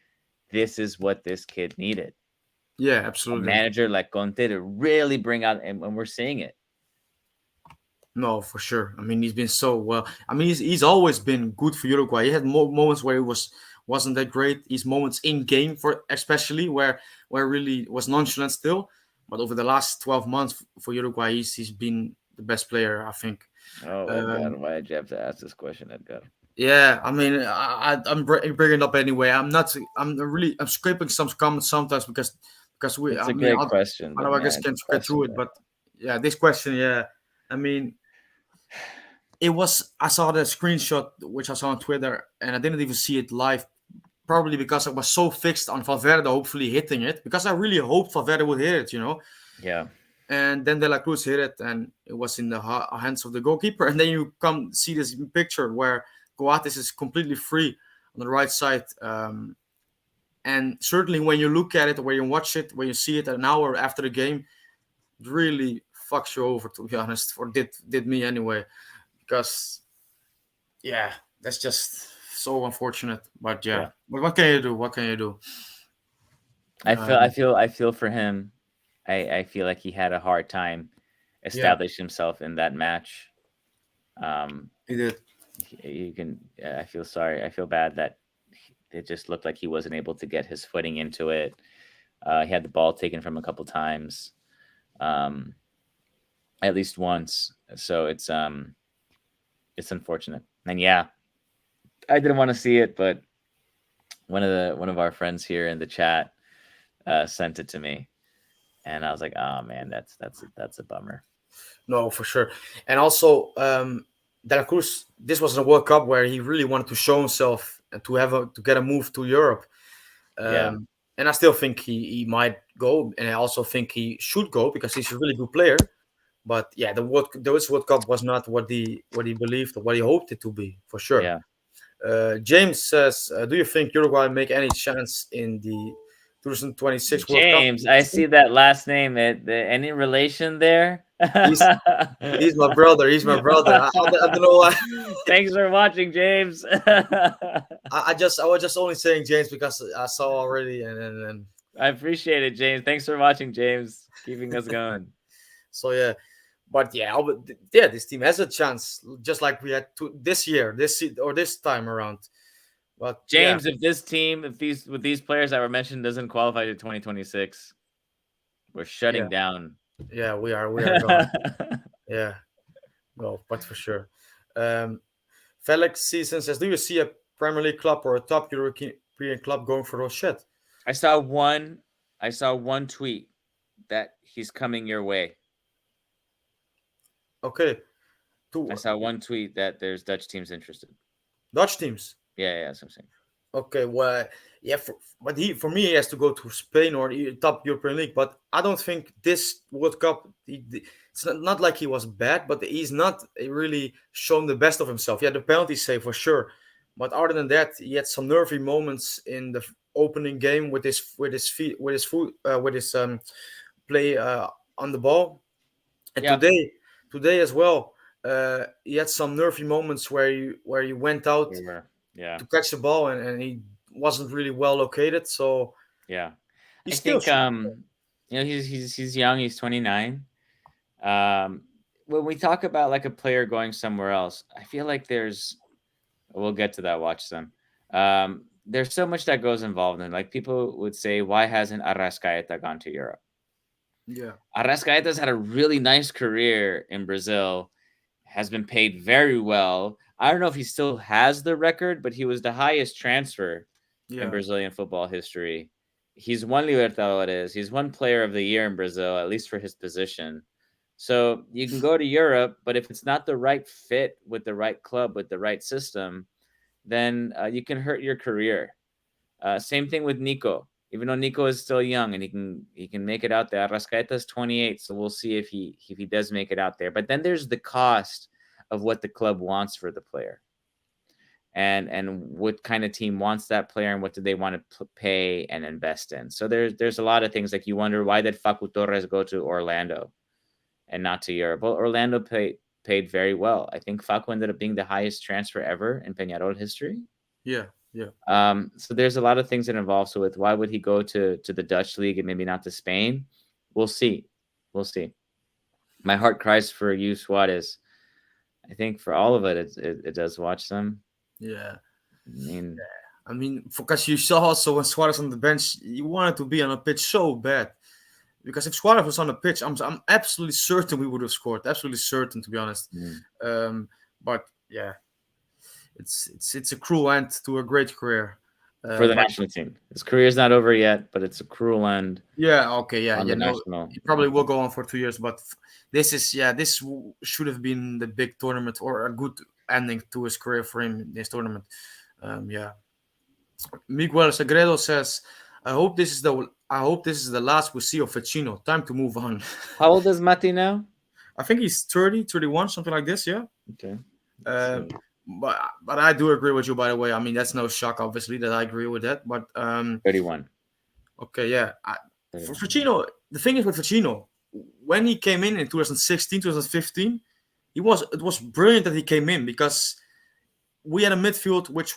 this is what this kid needed. yeah, A absolutely. manager like Conte to really bring out, and we're seeing it. No, for sure. I mean, he's been so well. I mean, he's always been good for Uruguay. He had moments where he wasn't that great. His moments in game, for especially where really was nonchalant still. But over the last 12 months for Uruguay, he's been the best player, I think. Oh, Edgar, Um, why did you have to ask this question, Edgar? yeah, I mean, I'm bringing it up anyway. I'm not. I'm scraping some comments sometimes because we. It's I a mean, great question, I though, know I guess man. It's can't a get through question, it, man. but yeah, this question, yeah. I mean, it was. I saw the screenshot which I saw on Twitter, and I didn't even see it live. Probably because I was so fixed on Valverde hopefully hitting it, because I really hoped Valverde would hit it, Yeah, And then De La Cruz hit it, and it was in the hands of the goalkeeper. And then you come see this picture where Coates is completely free on the right side. And certainly when you look at it, when you watch it, when you see it an hour after the game, it really fucks you over, to be honest, or did me anyway. Because yeah, that's just so unfortunate. But yeah, yeah. but what can you do? What can you do? I Um, feel, I feel for him. I feel like he had a hard time yeah, establishing himself in that match. Um, he did. you can. I feel sorry. I feel bad that it just looked like he wasn't able to get his footing into it. He had the ball taken from a couple times, um, at least once. So it's unfortunate. And yeah, I didn't want to see it, but one of our friends here in the chat sent it to me, and I was like, oh man, that's a bummer. No, for sure. And also, De La Cruz, this was a World Cup where he really wanted to show himself and to get a move to Europe. Yeah, And I still think he might go, and I also think he should go because he's a really good player. But yeah, this World Cup was not what he believed or what he hoped it to be, for sure. yeah. James says, "Do you think Uruguay make any chance in the 2026 World Cup?" James, I see that last name. Any relation there? He's he's my brother. He's my brother. I don't know why. Thanks for watching, James. I was just only saying James because I saw already, and I appreciate it, James. Thanks for watching, James. Keeping us going. so yeah. But yeah, yeah, this team has a chance, just like we had this year, this time around. But yeah, James, if this team, if these players that were mentioned doesn't qualify to 2026, we're yeah, shutting down. yeah, we are gone. Yeah, no, but for sure. Um, Felix Season says, "Do you see a Premier League club or a top European club going for those shit?" I saw one tweet that he's coming your way. Okay, I two saw one tweet that there's Dutch teams interested. Dutch teams. Yeah, that's what I'm saying. Okay, well, yeah, but for me, he has to go to Spain or top European League. But I don't think this World Cup, it's not like he was bad, but he's not really shown the best of himself. Yeah, the penalty save for sure, but other than that, he had some nervy moments in the opening game with his feet with his play on the ball, and Yeah, today as well, he had some nervy moments where he went out we were. Yeah, to catch the ball and he wasn't really well located. So yeah. he I still think should. he's young. He's 29. When we talk about like a player going somewhere else, I feel like we'll get to that. Watch them. There's so much that goes involved in. Like people would say, why hasn't Arrascaeta gone to Europe? Yeah, Arrascaeta's had a really nice career in Brazil, has been paid very well. I don't know if he still has the record, but he was the highest transfer in yeah, Brazilian football history. He's won Libertadores. He's won Player of the Year in Brazil, at least for his position. So you can go to Europe, but if it's not the right fit with the right club, with the right system, then you can hurt your career. Same thing with Nico. Even though Nico is still young and he can make it out there. Arrascaeta is 28, so we'll see if he does make it out there. But then there's the cost of what the club wants for the player, and what kind of team wants that player, and what do they want to pay and invest in. So there's a lot of things, like you wonder, why did Facu Torres go to Orlando and not to Europe? Well, Orlando paid very well. I think Facu ended up being the highest transfer ever in Peñarol history. yeah, yeah, So there's a lot of things that involve. So with why would he go to the Dutch league and maybe not to Spain? We'll see. We'll see. My heart cries for you, Suarez. I think for all of it does. Watch them. yeah. I mean, I mean, because you saw also when Suarez on the bench, you wanted to be on a pitch so bad. Because if Suarez was on the pitch, I'm absolutely certain we would have scored. Absolutely certain, to be honest. mm. But yeah, it's a cruel end to a great career. For the But national team, his career is not over yet, but it's a cruel end yeah, okay, yeah, on yeah. the No, national. he probably will go on for 2 years, but this should have been the big tournament or a good ending to his career for him. This tournament, yeah. Miguel Sagredo says, I hope this is the last we see of Ficino. Time to move on." How old is Mati now? I think he's 30, 31, something like this. Yeah. Okay, Uh, so but I do agree with you. By the way, I mean that's no shock, obviously, that I agree with that. But 31. okay, yeah. For 31. Ficino, the thing is with Ficino, when he came in 2016, 2015, it was brilliant that he came in because we had a midfield which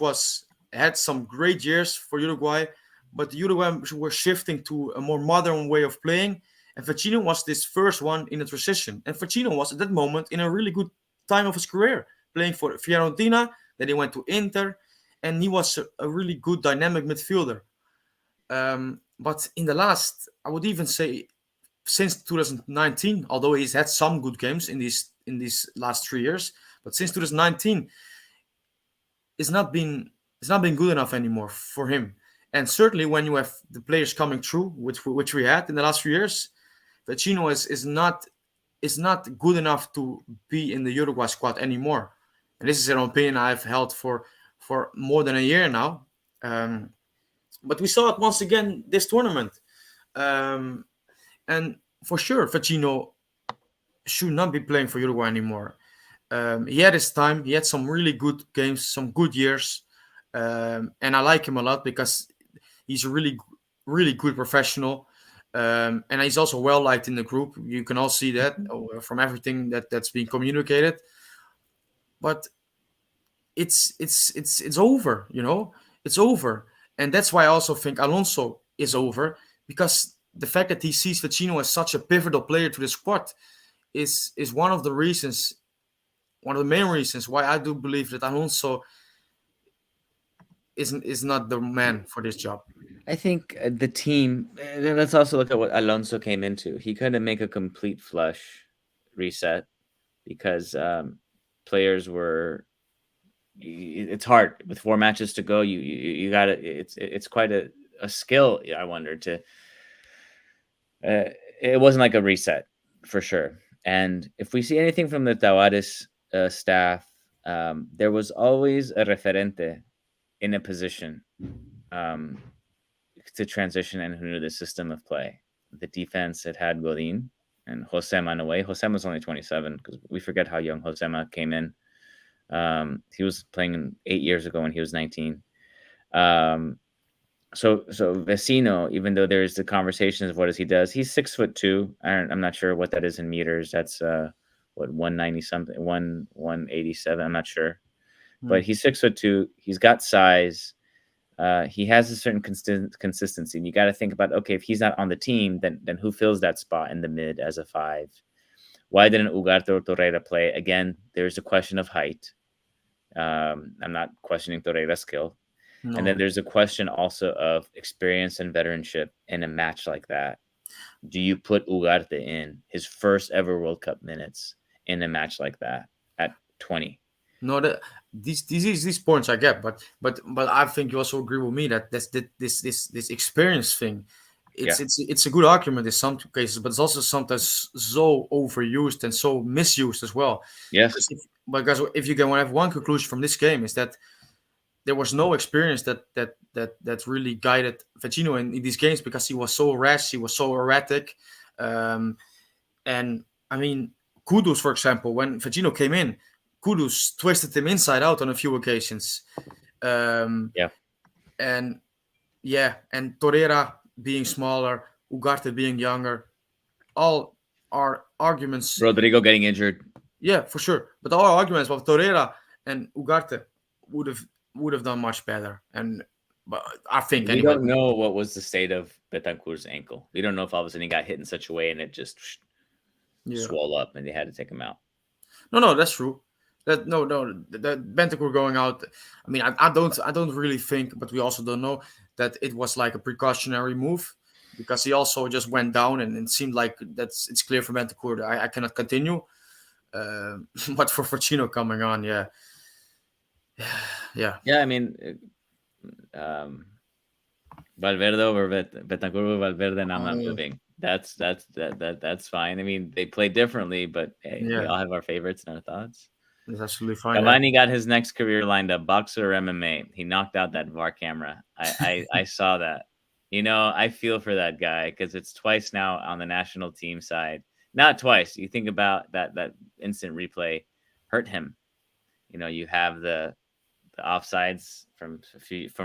had some great years for Uruguay, but the Uruguay were shifting to a more modern way of playing, and Ficino was this first one in a transition. And Ficino was at that moment in a really good time of his career, playing for Fiorentina. Then he went to Inter, and he was a really good dynamic midfielder. But in the last, I would even say since 2019, although he's had some good games in these last 3 years, but since 2019, it's not been good enough anymore for him. And certainly when you have the players coming through, which we had in the last few years, Vecino is not good enough to be in the Uruguay squad anymore. And this is an opinion I've held for more than a year now. Um, but we saw it once again this tournament. Um, and for sure, Vecino should not be playing for Uruguay anymore. He had his time. He had some really good games, some good years, and I like him a lot because he's a really good professional, and he's also well liked in the group. You can all see that from everything that's being communicated. But it's over. It's over, and that's why I also think Alonso is over because the fact that he sees Vecino as such a pivotal player to the squad is one of the main reasons why I do believe that Alonso is not the man for this job. I think the team. Let's also look at what Alonso came into. He couldn't make a complete flush reset because players were. It's hard with 4 matches to go. You got to. It's quite a skill. I wonder to. It wasn't like a reset for sure. And if we see anything from the Tavares staff, there was always a referente in a position to transition and into the system of play. The defense had Godin and Josema in a way. Josema was only 27 because we forget how young Josema came in. He was playing 8 years ago when he was 19. So Vecino, even though there's the conversations of what he does, he's 6'2". I'm not sure what that is in meters. That's what 190 something, 187. I'm not sure, but he's 6'2". He's got size. He has a certain consistency. And you got to think about, okay, if he's not on the team, then who fills that spot in the mid as a 5? Why didn't Ugarte or Torreira play? Again, there's a question of height. I'm not questioning Torreira's skill. No. And then there's a question also of experience and veteranship in a match like that. Do you put Ugarte in his first ever World Cup minutes in a match like that at 20? No, these points I get, but I think you also agree with me that this experience thing, it's a good argument in some cases, but it's also sometimes so overused and so misused as well. Yes. Because if you can have one conclusion from this game is that there was no experience that really guided Vecino in these games because he was so rash, he was so erratic, and I mean Kudus, for example, when Vecino came in, Kudus twisted him inside out on a few occasions. And Torreira being smaller, Ugarte being younger, all are arguments. Rodrigo getting injured. Yeah, for sure. But all arguments about Torreira and Ugarte would have done much better. But I think we don't know what was the state of Betancourt's ankle. We don't know if all of a sudden he got hit in such a way and it just swelled up and they had to take him out. No, that's true. That Bentancur going out. I mean, I don't really think, but we also don't know that it was like a precautionary move because he also just went down and it seemed like it's clear for Bentancur I cannot continue. But for Vecino coming on, yeah. I mean, Valverde over Bentancur over Valverde, and I'm not moving. That's fine. I mean, they play differently, but hey, we all have our favorites and our thoughts. It's absolutely fine. Cavani got his next career lined up, boxer or MMA. He knocked out that VAR camera. I saw that. I feel for that guy because it's twice now on the national team side. Not twice. You think about that instant replay hurt him. You have the offsides from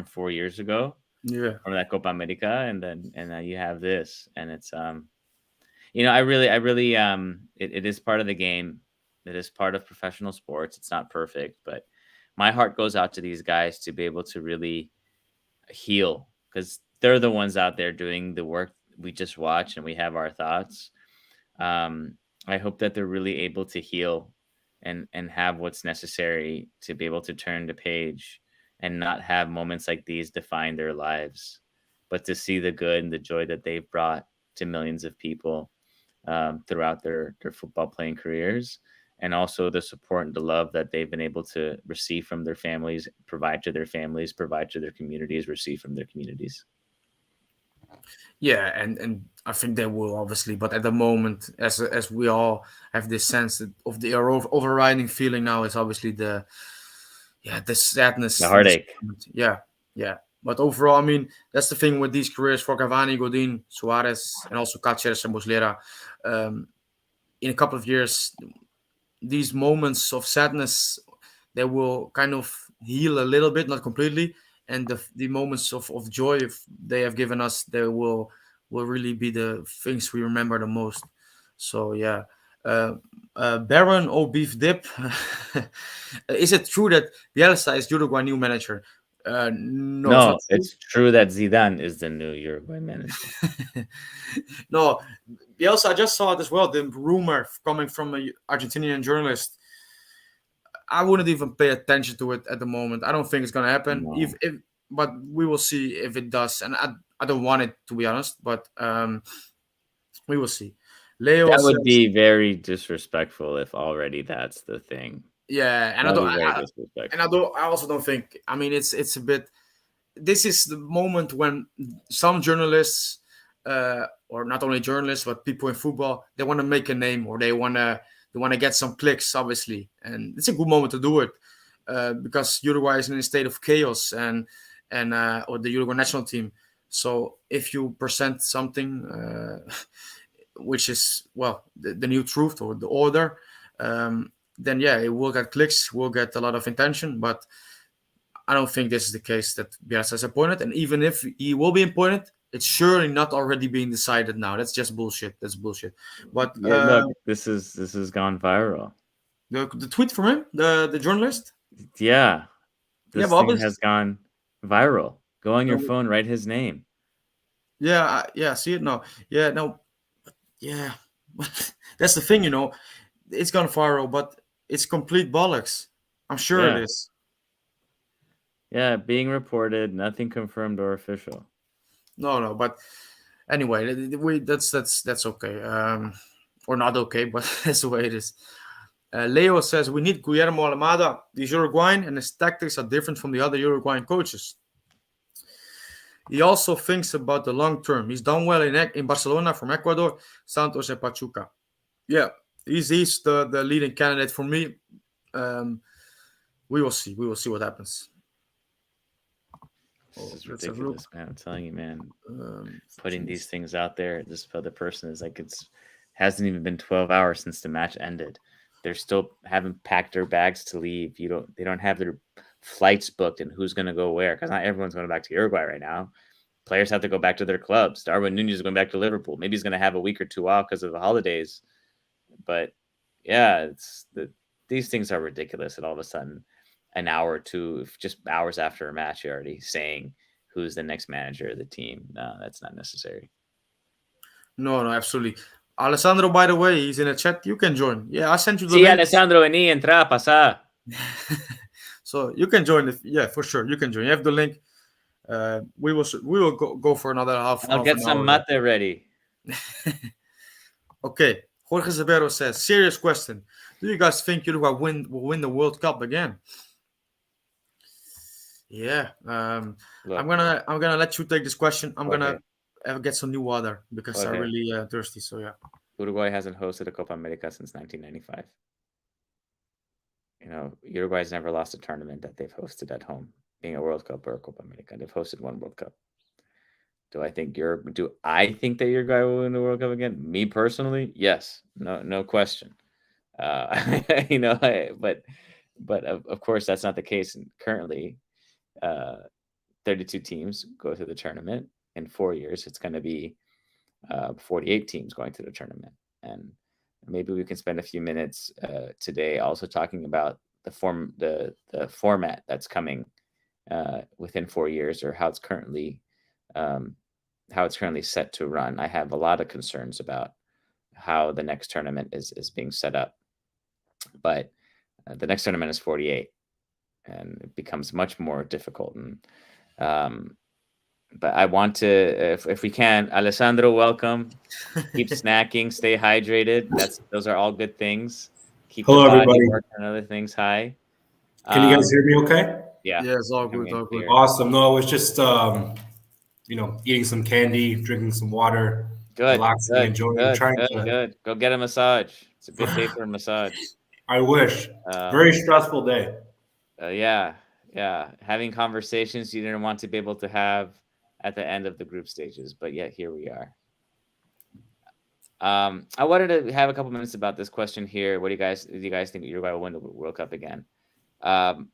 4 years ago. Yeah. From that Copa America, and then you have this, and it's I really it is part of the game. It is part of professional sports. It's not perfect, but my heart goes out to these guys to be able to really heal because they're the ones out there doing the work we just watch and we have our thoughts. I hope that they're really able to heal and have what's necessary to be able to turn the page and not have moments like these define their lives, but to see the good and the joy that they've brought to millions of people throughout their football playing careers and also the support and the love that they've been able to receive from their families, provide to their families, provide to their communities, receive from their communities. Yeah, and I think they will obviously, but at the moment, as we all have this sense of the overriding feeling now is obviously the The sadness in this heartache. moment. Yeah, yeah. But overall, I mean, that's the thing with these careers for Cavani, Godin, Suarez, and also Cáceres and Muslera. Um, in a couple of years, these moments of sadness, they will kind of heal a little bit, not completely, and the moments of joy they have given us, they will really be the things we remember the most. So yeah. uh, Baron or beef dip. Is it true that Bielsa is Uruguay new manager? No, it's not No, true. it's true that Zidane is the new Uruguay manager. No, Bielsa, I just saw it as well. The rumor coming from a Argentinian journalist. I wouldn't even pay attention to it at the moment. I don't think it's gonna happen. No, If but we will see if it does. And I don't want it to be honest, but we will see. Leo that would says, be very disrespectful if already that's the thing. yeah, and That would be very disrespectful. I also don't think. I mean, it's a bit. This is the moment when some journalists, or not only journalists but people in football, they want to make a name or they want to get some clicks, obviously, and it's a good moment to do it, because Uruguay is in a state of chaos and or the Uruguay national team. So if you present something, which is well the new truth or the order, then yeah, it will get clicks, will get a lot of attention, but I don't think this is the case that Bielsa is appointed. And even if he will be appointed, it's surely not already being decided now. That's just bullshit. That's bullshit. But Yeah, look, this has gone viral. the tweet from him, the journalist, Yeah, yeah, this but thing obviously, has gone viral. Go on your phone, write his name. yeah, yeah, see it now. Yeah, no, yeah. That's the thing, it's gone viral, but it's complete bollocks. I'm sure it Yeah, is. yeah, being reported, nothing confirmed or official. No, no, but anyway, we that's okay. Or not okay, but that's the way it is. Leo says we need Guillermo Almada. He's Uruguayan and his tactics are different from the other Uruguayan coaches. He also thinks about the long term. He's done well in Barcelona from Ecuador, Santos, and Pachuca. Yeah, he's the leading candidate for me. Um, we will see. We will see what happens. This Oh, is let's have a look. ridiculous, man. I'm telling you, man. Putting these Jeez. things out there, this other person is like it's hasn't even been 12 hours since the match ended. They're still haven't packed their bags to leave. They don't have their flights booked and who's gonna go where because not everyone's going back to Uruguay right now. Players have to go back to their clubs. Darwin Nunez is going back to Liverpool. Maybe he's going to have a week or two off because of the holidays. But yeah, these things are ridiculous. And all of a sudden, an hour or two, just hours after a match, you're already saying who's the next manager of the team. No, that's not necessary. No, no, absolutely. Alessandro, by the way, he's in the chat. You can join. Yeah, I sent you the Sí, link. Alessandro, vení, entra, pasá. So you can join. Yeah, for sure, you can join. You have the link. We will go for another I'll half get an some hour. mate ready. Okay, Jorge Zabero says, serious question. Do you guys think Uruguay will win the World Cup again? Yeah. Look, I'm gonna let you take this question. I'm gonna Jorge, get some new water because I Jorge, really thirsty. So yeah. Uruguay hasn't hosted a Copa America since 1995. Uruguay's never lost a tournament that they've hosted at home, being a World Cup or a Copa America. They've hosted one World Cup. Do I think that Uruguay will win the World Cup again? Me personally, yes, no question. But of course that's not the case. And currently, 32 teams go to the tournament. In 4 years, it's going to be 48 teams going to the tournament, and maybe we can spend a few minutes today also talking about the format that's coming within 4 years, or um, how it's currently set to run. I have a lot of concerns about how the next tournament is being set up, but the next tournament is 48, and it becomes much more difficult. And but I want to, if we can, Alessandro, welcome. Keep snacking, stay hydrated. Those are all good things. keep the Hello, body everybody. working on other things high. Can you guys Um, hear me okay? yeah, Yeah, it's all coming good, in all good. clear. Awesome. No, I was just, eating some candy, drinking some water, Good, relaxing, good, enjoying, good, trying good, to. good. Go get a massage. It's a good day for a massage. I wish. Very Um, stressful day. yeah, yeah. Having conversations you didn't want to be able to have at the end of the group stages, but yet here we are. I wanted to have a couple minutes about this question here. What do you guys think Uruguay will win the World Cup again? Um,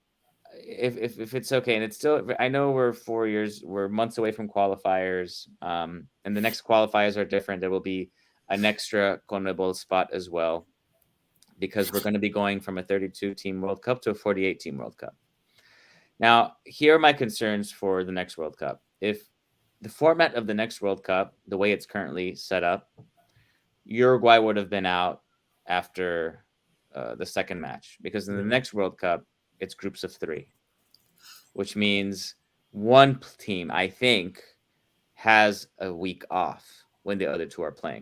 if it's okay, and it's still, I know we're months away from qualifiers, and the next qualifiers are different. There will be an extra CONMEBOL spot as well, because we're going to be going from a 32 team World Cup to a 48 team World Cup. Now, here are my concerns for the next World Cup. If the format of the next World Cup, the way it's currently set up, Uruguay would have been out after the second match, because in the next World Cup, it's groups of 3, which means one team, I think, has a week off when the other two are playing.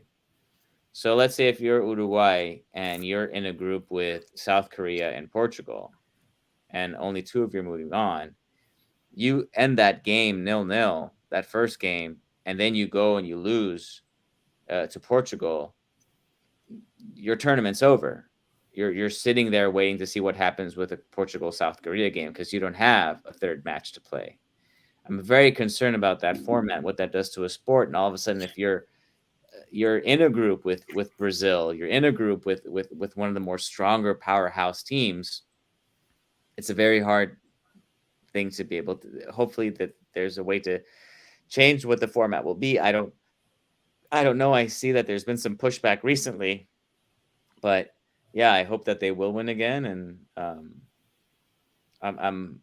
So let's say if you're Uruguay and you're in a group with South Korea and Portugal, and only 2 of you are moving on, you end that game 0-0, that first game, and then you go and you lose to Portugal, your tournament's over. You're sitting there waiting to see what happens with a Portugal South Korea game, because you don't have a third match to play. I'm very concerned about that format, what that does to a sport. And all of a sudden, if you're in a group with Brazil, you're in a group with one of the more stronger powerhouse teams, it's a very hard thing to be able to. Hopefully that there's a way to change what the format will be. I don't know. I see that there's been some pushback recently, but yeah, I hope that they will win again. And I'm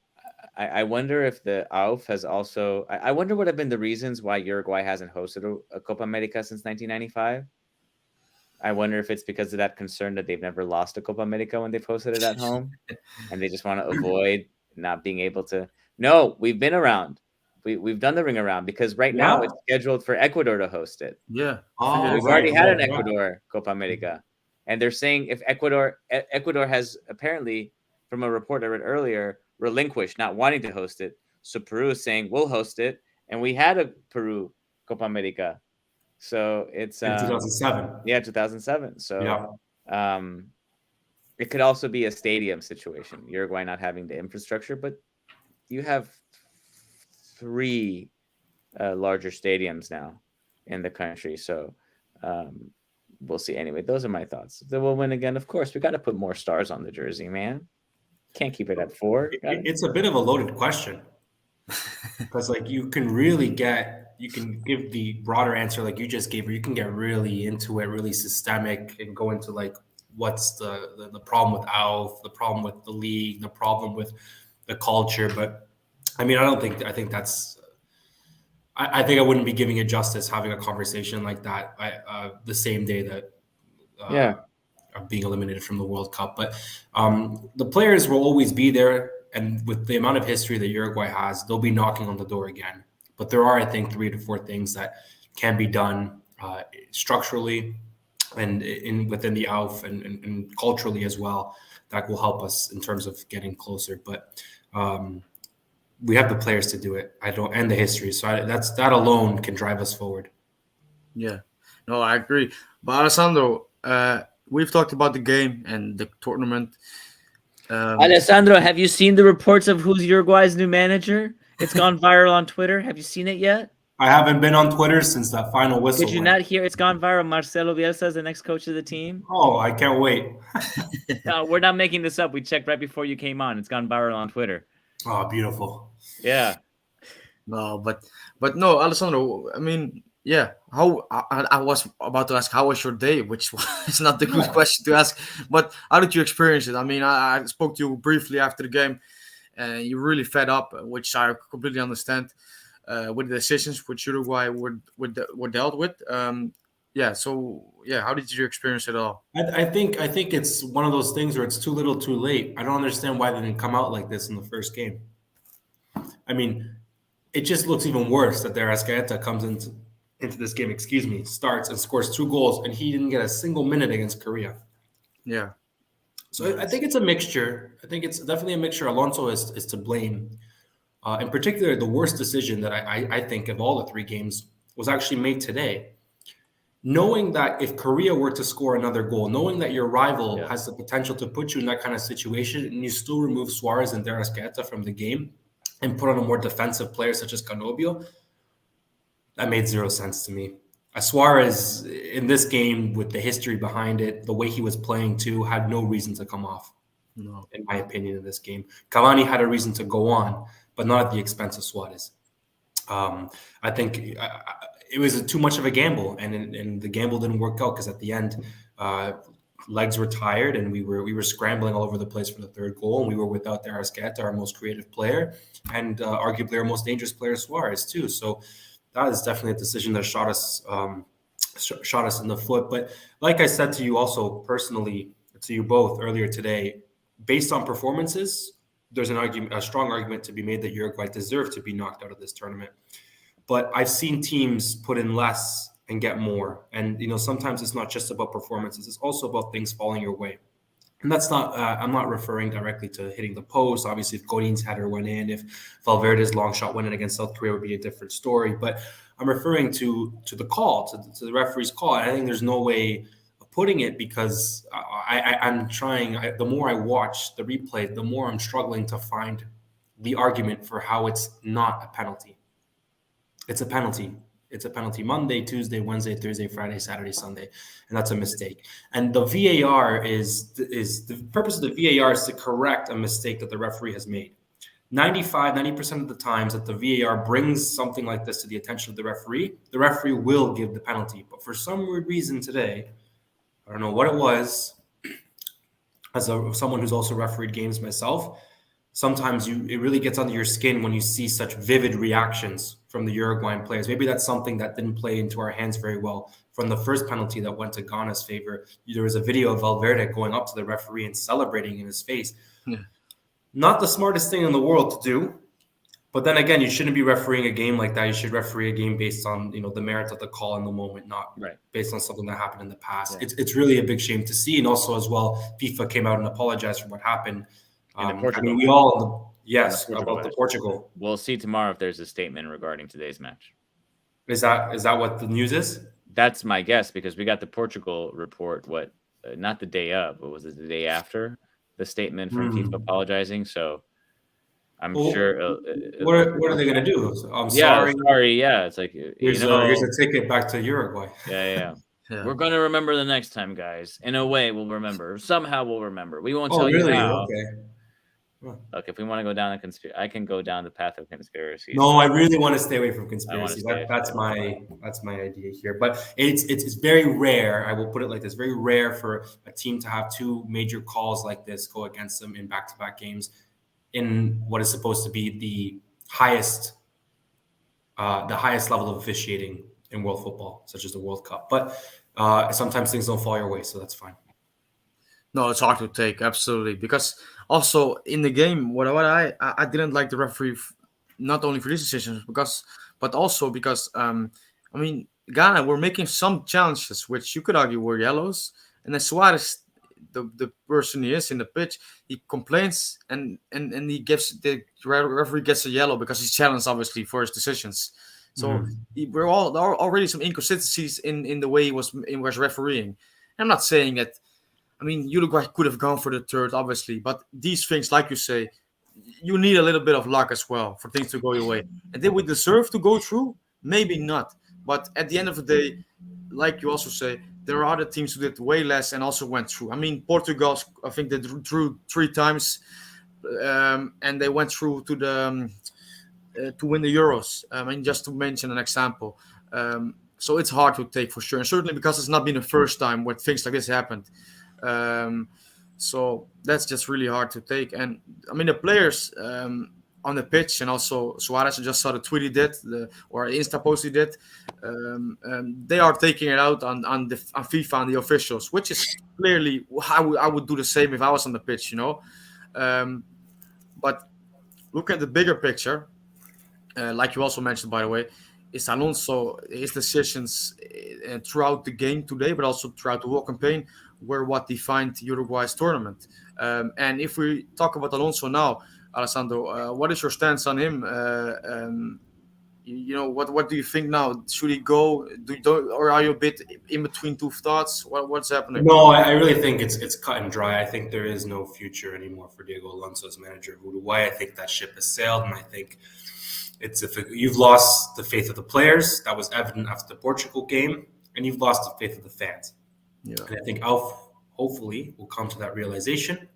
I wonder if the AUF has also. I wonder what have been the reasons why Uruguay hasn't hosted a Copa America since 1995. I wonder if it's because of that concern that they've never lost a Copa America when they've hosted it at home, and they just want to avoid not being able to. No, we've been around. We've done the ring around, because right now Yeah. it's scheduled for Ecuador to host it. Yeah, I think Oh, We've that's right, already had an right, yeah. Ecuador Copa America, and they're saying if Ecuador has apparently, from a report I read earlier, relinquished not wanting to host it. So Peru is saying we'll host it, and we had a Peru Copa America, so it's In 2007. yeah, 2007. So Yeah. um, it could also be a stadium situation. Uruguay not having the infrastructure, but you have 3 larger stadiums now in the country. So um, we'll see. Anyway, those are my thoughts. They will win again. Of course, we got to put more stars on the jersey, man. Can't keep it at 4. It's a bit of a loaded question, because like you can give the broader answer like you just gave, or you can get really into it, really systemic, and go into like what's the problem with ALF, the problem with the league, the problem with the culture. But I mean, I think that's I think I wouldn't be giving it justice having a conversation like that the same day that Yeah. of being eliminated from the World Cup. But the players will always be there, and with the amount of history that Uruguay has, they'll be knocking on the door again. But there are, I think, 3 to 4 things that can be done structurally and in within the AUF and culturally as well that will help us in terms of getting closer. But we have the players to do it. I don't, and the history. So that alone can drive us forward. yeah. No, I agree. But Alessandro, we've talked about the game and the tournament. Alessandro, have you seen the reports of who's Uruguay's new manager? It's gone viral on Twitter. Have you seen it yet? I haven't been on Twitter since that final whistle Did you went. not hear? It's gone viral. Marcelo Bielsa is the next coach of the team. Oh, I can't wait. No, we're not making this up. We checked right before you came on. It's gone viral on Twitter. Oh, beautiful. Yeah. No, but no, Alessandro. I mean, yeah. How I was about to ask, how was your day, which is not the good Yeah. question to ask. But how did you experience it? I mean, I spoke to you briefly after the game, and you really fed up, which I completely understand. With the decisions which Uruguay were dealt with. Yeah. So yeah, how did you experience it all? I think it's one of those things where it's too little, too late. I don't understand why they didn't come out like this in the first game. I mean, it just looks even worse that their Escaeta comes into this game. Excuse me, starts and scores 2 goals, and he didn't get a single minute against Korea. Yeah. So I think it's a mixture. I think it's definitely a mixture. Alonso is to blame. In particular, the worst decision that I think of all the three games was actually made today. Knowing that if Korea were to score another goal, knowing that your rival has the potential to put you in that kind of situation, and you still remove Suarez and De Arrascaeta from the game and put on a more defensive player such as Canobio, that made zero sense to me. Suarez in this game, with the history behind it, the way he was playing too, had no reason to come off. No. In my opinion, in this game, Cavani had a reason to go on, but not at the expense of Suarez. I think it was too much of a gamble, and the gamble didn't work out because at the end, legs were tired, and we were scrambling all over the place for the third goal, and we were without De Arrascaeta, our most creative player, and arguably our most dangerous player, Suarez, too. So that is definitely a decision that shot us in the foot. But like I said to you, also personally to you both earlier today, based on performances, there's a strong argument to be made that Uruguay deserved to be knocked out of this tournament. But I've seen teams put in less and get more. And, sometimes it's not just about performances. It's also about things falling your way. And that's not, I'm not referring directly to hitting the post. Obviously, if Godin's header went in, if Valverde's long shot went in against South Korea, would be a different story. But I'm referring to the call, to the referee's call. I think there's no way of putting it because I'm trying, the more I watch the replay, the more I'm struggling to find the argument for how it's not a penalty. It's a penalty. It's a penalty Monday, Tuesday, Wednesday, Thursday, Friday, Saturday, Sunday, and that's a mistake. And the VAR is the purpose of the VAR is to correct a mistake that the referee has made. 90% of the times that the VAR brings something like this to the attention of the referee will give the penalty. But for some weird reason today, I don't know what it was, as someone who's also refereed games myself, sometimes it really gets under your skin when you see such vivid reactions from the Uruguayan players. Maybe that's something that didn't play into our hands very well. From the first penalty that went to Ghana's favor, there was a video of Valverde going up to the referee and celebrating in his face. Yeah. Not the smartest thing in the world to do. But then again, you shouldn't be refereeing a game like that. You should referee a game based on the merit of the call in the moment, not based on something that happened in the past. Yeah. It's really a big shame to see. And also as well, FIFA came out and apologized for what happened. I mean, we all about the Portugal. We'll see tomorrow if there's a statement regarding today's match. Is that what the news is? That's my guess because we got the Portugal report. Not the day of, but was it the day after the statement from FIFA apologizing? So I'm sure. What are they going to do? I'm sorry. Yeah, it's like here's a ticket back to Uruguay. Yeah. We're going to remember the next time, guys. In a way, we'll remember. Somehow we'll remember. We won't tell you how. Okay. Look, if we want to go down I can go down the path of conspiracy. No, I really want to stay away from conspiracy. That's my idea here. But it's very rare. I will put it like this: very rare for a team to have two major calls like this go against them in back-to-back games in what is supposed to be the highest level of officiating in world football, such as the World Cup. But sometimes things don't fall your way, so that's fine. No, it's hard to take, absolutely. Because also in the game, what I didn't like the referee, not only for these decisions, but also because Ghana were making some challenges which you could argue were yellows, and then Suarez, the person he is in the pitch, he complains and he gives the referee gets a yellow because he's challenged obviously for his there So we're already some inconsistencies in the way he was refereeing. I'm not saying that. I mean, Uruguay could have gone for the third, obviously, but these things, like you say, you need a little bit of luck as well for things to go your way. And did we deserve to go through? Maybe not. But at the end of the day, like you also say, there are other teams who did way less and also went through. I mean, Portugal, I think they drew 3 times, and they went through to the to win the Euros. I mean, just to mention an example. So it's hard to take for sure, and certainly because it's not been the first time where things like this happened. So that's just really hard to take. And I mean, the players on the pitch, and also Suarez, I just saw the tweet he did, or Insta post he did. They are taking it out on FIFA and the officials, which is clearly how I would do the same if I was on the pitch, But look at the bigger picture, like you also mentioned, by the way, is Alonso, his decisions throughout the game today, but also throughout the whole campaign, were what defined Uruguay's tournament. And if we talk about Alonso now, Alessandro, what is your stance on him? What do you think now? Should he go? Or are you a bit in between two thoughts? What's happening? No, I really think it's cut and dry. I think there is no future anymore for Diego Alonso as manager of Uruguay. I think that ship has sailed, and I think you've lost the faith of the players. That was evident after the Portugal game, and you've lost the faith of the fans. Yeah. And I think Alf hopefully will come to that realization,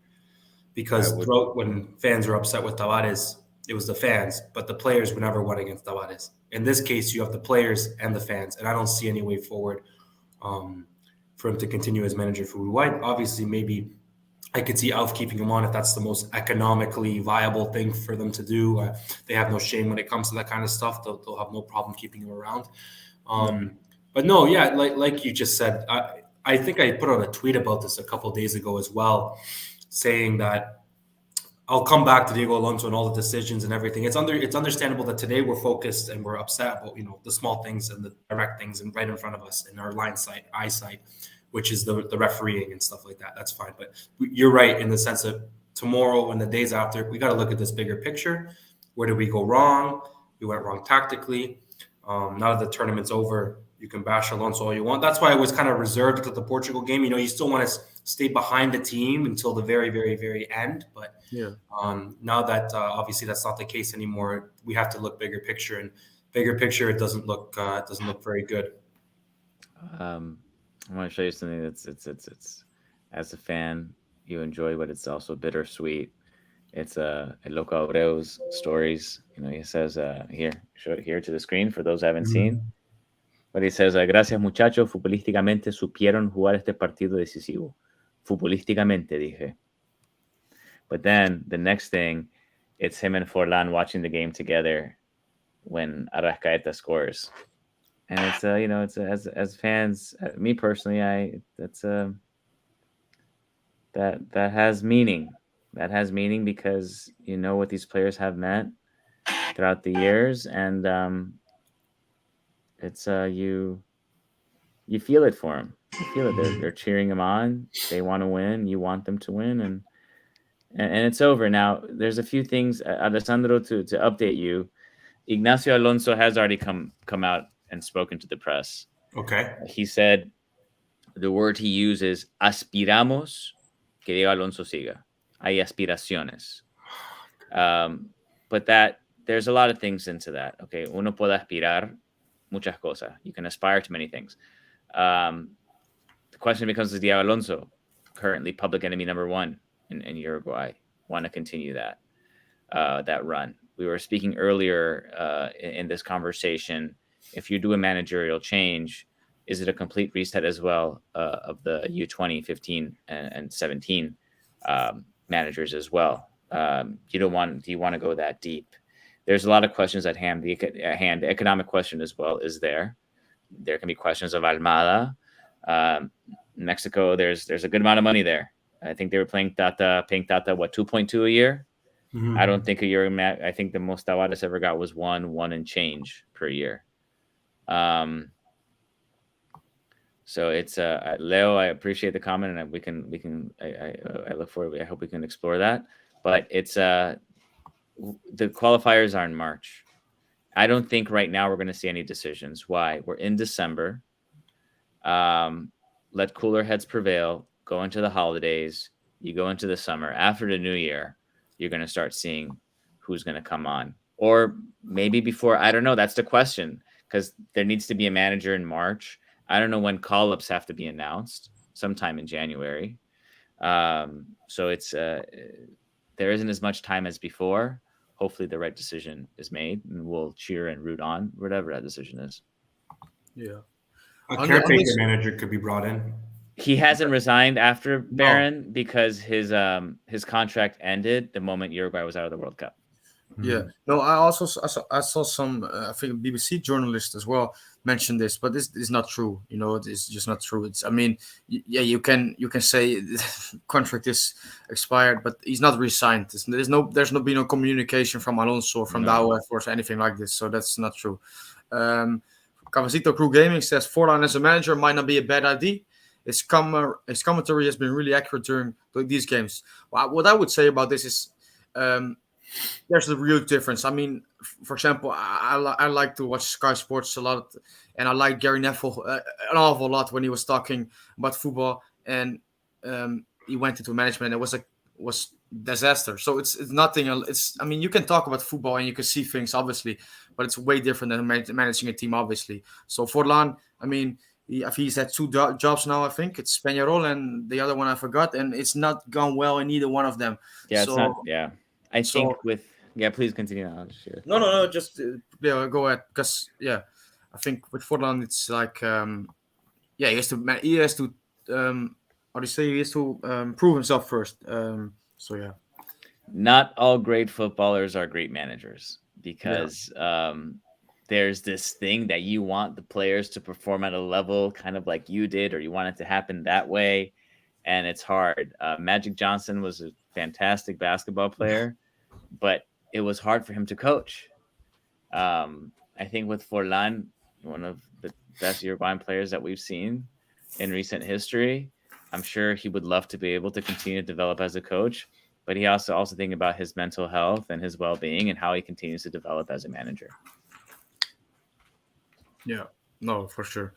because throughout, when fans were upset with Tavares, it was the fans, but the players would never won against Tavares. In this case, you have the players and the fans, and I don't see any way forward for him to continue as manager for Uruguay. Obviously, maybe I could see Alf keeping him on if that's the most economically viable thing for them to do. They have no shame when it comes to that kind of stuff. They'll have no problem keeping him around. But no, yeah, like you just said, I think I put out a tweet about this a couple of days ago as well, saying that I'll come back to Diego Alonso and all the decisions and everything. It's understandable that today we're focused and we're upset about the small things and the direct things and right in front of us in our eyesight, which is the refereeing and stuff like that. That's fine, but you're right in the sense of tomorrow and the days after, we got to look at this bigger picture. Where did we go wrong? We went wrong tactically. Now that the tournament's over, you can bash Alonso all you want. That's why I was kind of reserved to the Portugal game. You still want to stay behind the team until the very, very, very end. But now that obviously that's not the case anymore, we have to look bigger picture. And bigger picture, it doesn't look very good. I want to show you something that's it's as a fan you enjoy, but it's also bittersweet. It's Loco Abreu's stories. He says here, show it here to the screen for those who haven't seen. But he says, gracias muchachos, futbolísticamente supieron jugar este partido decisivo. Futbolísticamente, dije. But then the next thing, it's him and Forlan watching the game together when Arrascaeta scores. And it's it's as fans, me personally, that has meaning. That has meaning because you know what these players have meant throughout the years, and it's you feel it for them. You feel it. They're cheering him on. They want to win. You want them to win, and it's over now. There's a few things, Alessandro, to update you. Ignacio Alonso has already come out and spoken to the press. Okay. He said the word he uses, aspiramos que Diego Alonso siga. Hay aspiraciones. But that there's a lot of things into that. Okay, uno puede aspirar muchas cosas. You can aspire to many things. The question becomes, is Diego Alonso currently public enemy number one in Uruguay? Want to continue that run? We were speaking earlier in this conversation. If you do a managerial change, is it a complete reset as well of the U20, 15, and 17 managers as well? Do you want to go that deep? There's a lot of questions at hand. The economic question as well is there. There can be questions of Almada. Mexico, there's a good amount of money there. I think they were paying Tata, what, 2.2 a year? Mm-hmm. I don't think a year. I think the most Tavares ever got was one and change per year. So it's Leo. I appreciate the comment, and we can. I look forward. I hope we can explore that. But it's the qualifiers are in March. I don't think right now we're going to see any decisions. Why? We're in December. Let cooler heads prevail. Go into the holidays. You go into the summer. After the new year, you're going to start seeing who's going to come on. Or maybe before. I don't know. That's the question, because there needs to be a manager in March. I don't know when call-ups have to be announced. Sometime in January. So it's there isn't as much time as before. Hopefully the right decision is made, and we'll cheer and root on whatever that decision is. Yeah. A caretaker manager could be brought in. He hasn't resigned after Barron because his contract ended the moment Uruguay was out of the World Cup. Yeah. No, I saw some I think BBC journalists as well mentioned this, but this is not true. It's just not true. It's you can say contract is expired, but he's not resigned. There's been no communication from Alonso or from the AUF or anything like this, so that's not true. Um, Cavacito Crew Gaming says Forlan as a manager might not be a bad idea. His commentary has been really accurate during these games. What I would say about this is um, there's a real difference. I mean, for example, I like to watch Sky Sports a lot, and I like Gary Neville an awful lot when he was talking about football, and he went into management. It was disaster. So it's nothing. It's I mean, you can talk about football and you can see things obviously, but it's way different than managing a team obviously. So Forlan, I mean. He's had two jobs now, I think. It's Peñarol and the other one I forgot, and it's not gone well in either one of them. Yeah, it's not. So, Yeah, I think so with. Yeah, please continue. I'll just share. no, just yeah, go ahead. Because yeah, I think with Forlan it's like yeah, he has to how do you say he has to prove himself first. So yeah, Not all great footballers are great managers because there's this thing that you want the players to perform at a level kind of like you did, or you want it to happen that way, and it's hard. Magic Johnson was a fantastic basketball player, but it was hard for him to coach. I think with Forlan, one of the best Uruguayan players that we've seen in recent history, I'm sure he would love to be able to continue to develop as a coach, but he also think about his mental health and his well-being and how he continues to develop as a manager. yeah, no, for sure.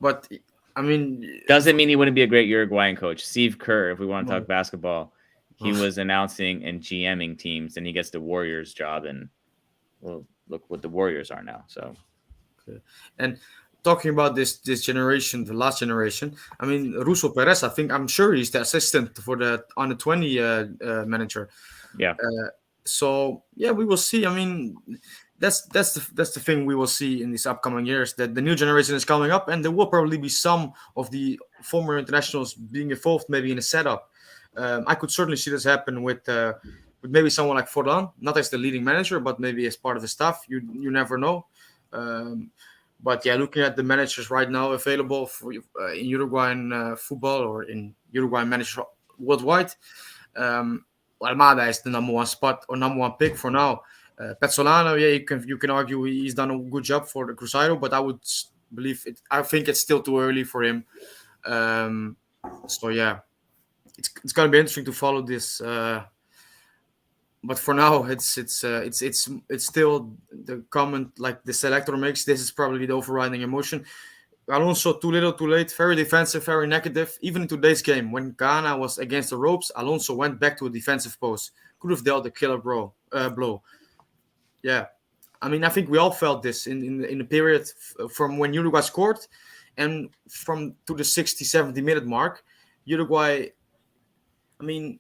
But I mean, Doesn't mean he wouldn't be a great Uruguayan coach. Steve Kerr, if we want to no. talk basketball, he was announcing and GMing teams, and he gets the Warriors job, and well, look what the Warriors are now. So, Okay. And talking about this generation, the last generation, I mean, Russo Perez, I'm sure he's the assistant for the under 20 manager. yeah. So yeah, we will see. I mean, that's the thing we will see in these upcoming years. That the new generation is coming up, and there will probably be some of the former internationals being involved, maybe in a setup. I could certainly see this happen with maybe someone like Forlan, not as the leading manager, but maybe as part of the staff. You never know. Um, but yeah, looking at the managers right now available for in Uruguayan football or in Uruguayan managers worldwide, Almada is the number one spot or number one pick for now. Petzolano, yeah, you can argue he's done a good job for the Cruzeiro, but I would believe it. I think it's still too early for him. So yeah, it's gonna be interesting to follow this. But for now, it's still the comment like the selector makes. This is probably the overriding emotion. Alonso too little, too late. Very defensive, very negative. Even in today's game, when Ghana was against the ropes, Alonso went back to a defensive pose. Could have dealt a killer blow. Yeah, I mean, I think we all felt this in the period from when Uruguay scored, and from to the 60, 70 minute mark. Uruguay, I mean,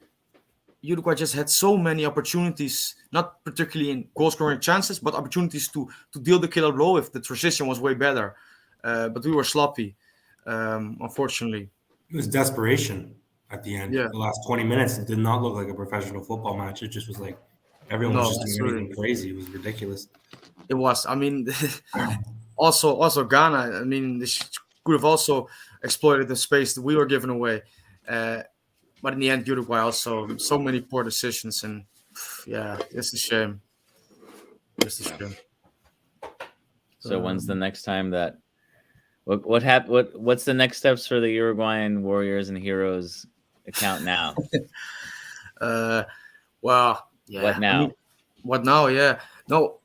Uruguay just had so many opportunities, not particularly in goal scoring chances, but opportunities to deal the killer blow if the transition was way better. But we were sloppy, unfortunately. It was desperation at the end. Yeah, The last 20 minutes, it did not look like a professional football match. It just was like everyone was no, just doing absolutely, anything crazy. It was ridiculous. it was. I mean, also Ghana. I mean, this could have also exploited the space that we were giving away. Uh, but in the end, Uruguay also so many poor decisions, and yeah, it's a shame. It's a shame. So when's the next time that what's the next steps for the Uruguayan Warriors and Heroes account now? Well, yeah. What now? I mean, what now? Yeah. No,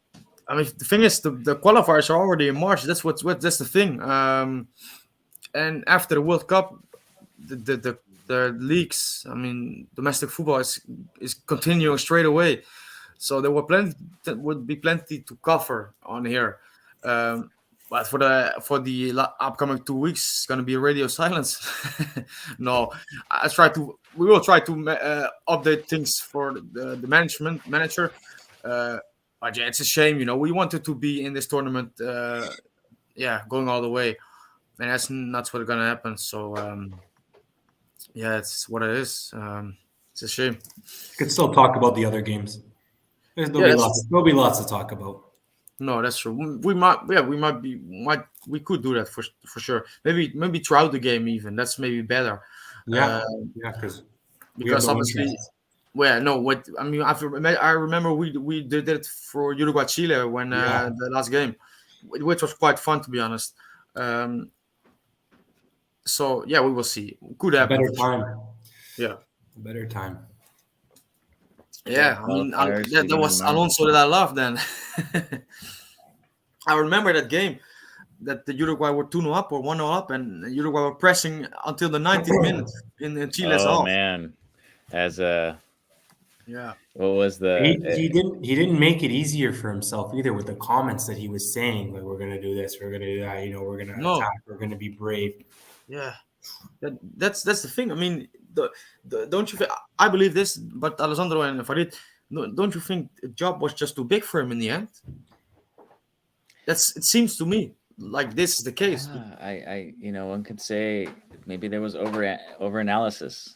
I mean the thing is the qualifiers are already in March. That's the thing. And after the World Cup, the leagues. I mean, domestic football is continuing straight away. So there would be plenty to cover on here. But for the upcoming 2 weeks, it's gonna be radio silence. No, we will try to update things for the manager. But yeah, it's a shame. We wanted to be in this tournament. Yeah, going all the way, and that's what's gonna happen. So yeah, it's what it is. It's a shame. You could still talk about the other games. There'll be lots to talk about. No, that's true. We could do that for sure. Maybe throughout the game even. That's maybe better. Yeah, Because obviously, well, no. What I mean, I remember we did it for Uruguay Chile when the last game. which was quite fun to be honest. Um, so yeah, we will see. Could A happen better for sure. time. Yeah, A better time. Yeah, yeah. I mean, qualifiers that beginning was March. Alonso that I loved. Then I remember that game that the Uruguay were 2-0 up or 1-0 up, and Uruguay were pressing until the 90th minute in Chile's Oh half. man, as a Yeah. what was He, the he didn't he didn't make it easier for himself either with the comments that he was saying, like we're gonna do this, we're gonna do that, we're gonna No. attack, we're gonna be brave. Yeah. That's the thing. I mean, don't you? I believe this, but Alessandro and Farid, no, don't you think the job was just too big for him in the end? It seems to me like this is the case. yeah, one could say maybe there was over analysis.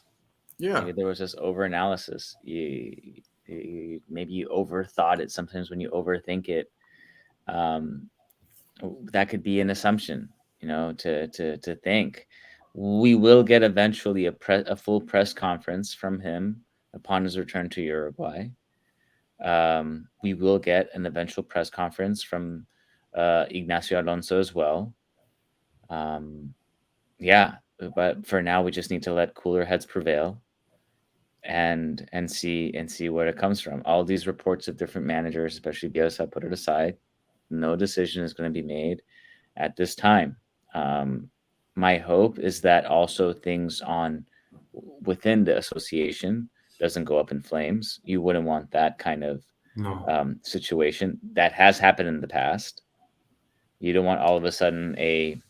Yeah. Maybe there was just over analysis. Maybe you overthought it. Sometimes when you overthink it, um, that could be an assumption. To think we will get eventually a full press conference from him upon his return to Uruguay. We will get an eventual press conference from Ignacio Alonso as well. Yeah, but for now, we just need to let cooler heads prevail and see where it comes from. All these reports of different managers, especially Bielsa, put it aside. No decision is going to be made at this time. My hope is that also things on within the association doesn't go up in flames. You wouldn't want that kind of No. situation. That has happened in the past. You don't want all of a sudden a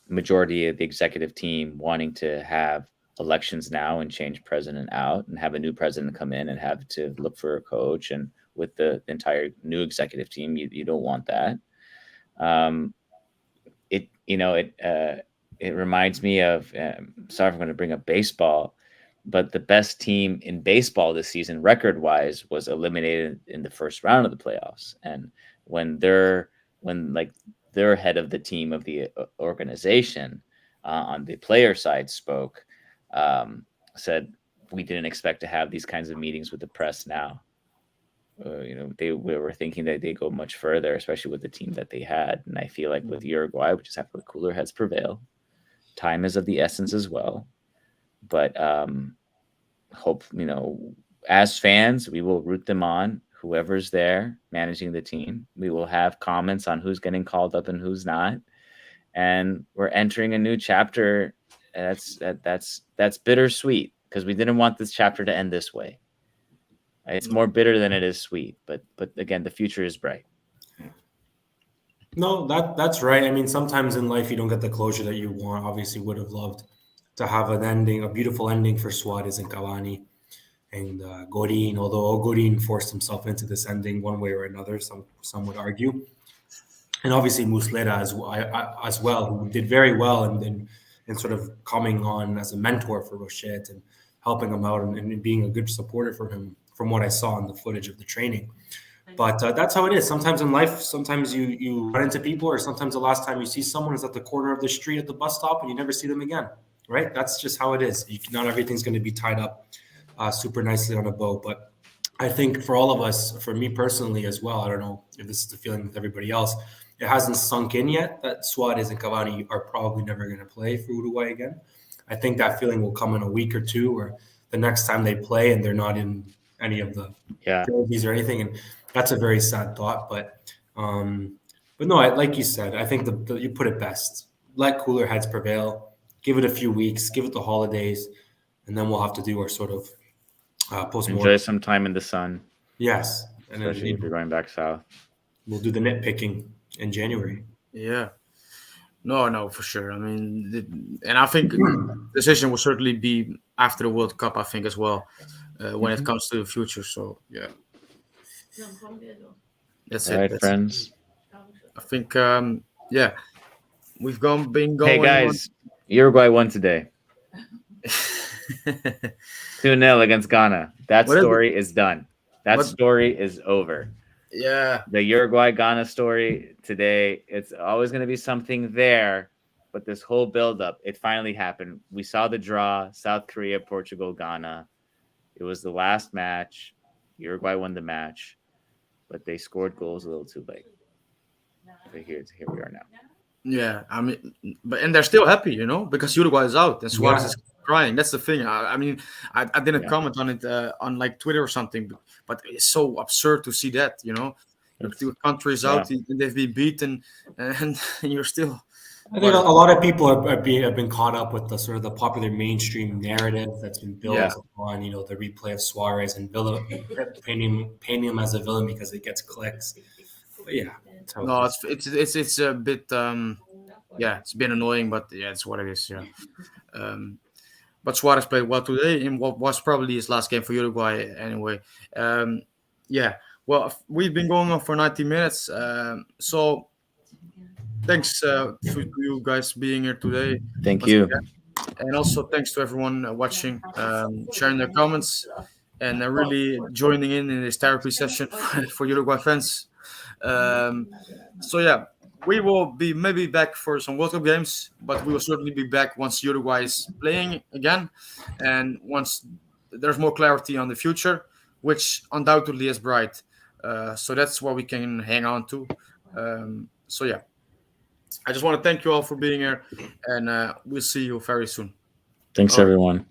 majority of the executive team wanting to have elections now and change president out and have a new president come in and have to look for a coach and with the entire new executive team, you don't want that. Um, it reminds me of sorry if I'm going to bring up baseball, but the best team in baseball this season record wise was eliminated in the first round of the playoffs. And when their head of the team of the organization on the player side spoke, said we didn't expect to have these kinds of meetings with the press now. They were thinking that they go much further, especially with the team that they had. And I feel like with Uruguay, we just have to let cooler heads prevail. Time is of the essence as well. But hope, as fans, we will root them on. Whoever's there managing the team, we will have comments on who's getting called up and who's not. And we're entering a new chapter. That's bittersweet because we didn't want this chapter to end this way. It's more bitter than it is sweet, but again, the future is bright. No, that's right. I mean, sometimes in life you don't get the closure that you want. Obviously, would have loved to have an ending, a beautiful ending for Suarez and Cavani and Gorin. Although Gorin forced himself into this ending one way or another, some would argue, and obviously Muslera as well, who did very well and sort of coming on as a mentor for Rochette and helping him out and being a good supporter for him from what I saw in the footage of the training. But that's how it is. Sometimes in life, sometimes you run into people, or sometimes the last time you see someone is at the corner of the street at the bus stop, and you never see them again. Right? That's just how it is. Not everything's going to be tied up super nicely on a bow. But I think for all of us, for me personally as well, I don't know if this is the feeling with everybody else. It hasn't sunk in yet that Suarez and Cavani are probably never going to play for Uruguay again. I think that feeling will come in a week or two, or the next time they play and they're not in any of the jerseys or anything. And that's a very sad thought. But no, like you said, I think you put it best. Let cooler heads prevail. Give it a few weeks. Give it the holidays, and then we'll have to do our sort of post-mortem. Enjoy some time in the sun. Yes, and especially if you're going back south. We'll do the nitpicking in January. Yeah. No, for sure. I mean, and I think the decision will certainly be after the World Cup, I think, as well, when it comes to the future. So, yeah. That's All it. right, That's friends. I think, yeah, we've been going. Hey, guys, Uruguay won today. 2-0 against Ghana. That story is done. That story is over. Yeah. The Uruguay-Ghana story today, it's always going to be something there, but this whole buildup, it finally happened. We saw the draw, South Korea, Portugal, Ghana. It was the last match. Uruguay won the match, but they scored goals a little too late. But here we are now. Yeah, I mean, and they're still happy, because Uruguay is out and Suarez Yeah. is crying. That's the thing. I mean, I didn't Yeah. comment on it on like Twitter or something, but it's so absurd to see that. Your country is out and they've been beaten, and you're still. I think a lot of people have been caught up with the sort of the popular mainstream narrative that's been built Yeah. on, the replay of Suarez and painting him as a villain because it gets clicks. But yeah, that's how it No, is. it's a bit yeah, it's been annoying, but yeah, it's what it is. Yeah. But Suarez played well today in what was probably his last game for Uruguay anyway. Yeah, well, we've been going on for 90 minutes. So thanks to you guys being here today. Thank once you. again. And also thanks to everyone watching, sharing their comments, and really joining in this therapy session for Uruguay fans. So yeah, we will be maybe back for some World Cup games, but we will certainly be back once Uruguay is playing again, and once there's more clarity on the future, which undoubtedly is bright. So that's what we can hang on to. So yeah, I just want to thank you all for being here, and we'll see you very soon. Thanks, All right. everyone.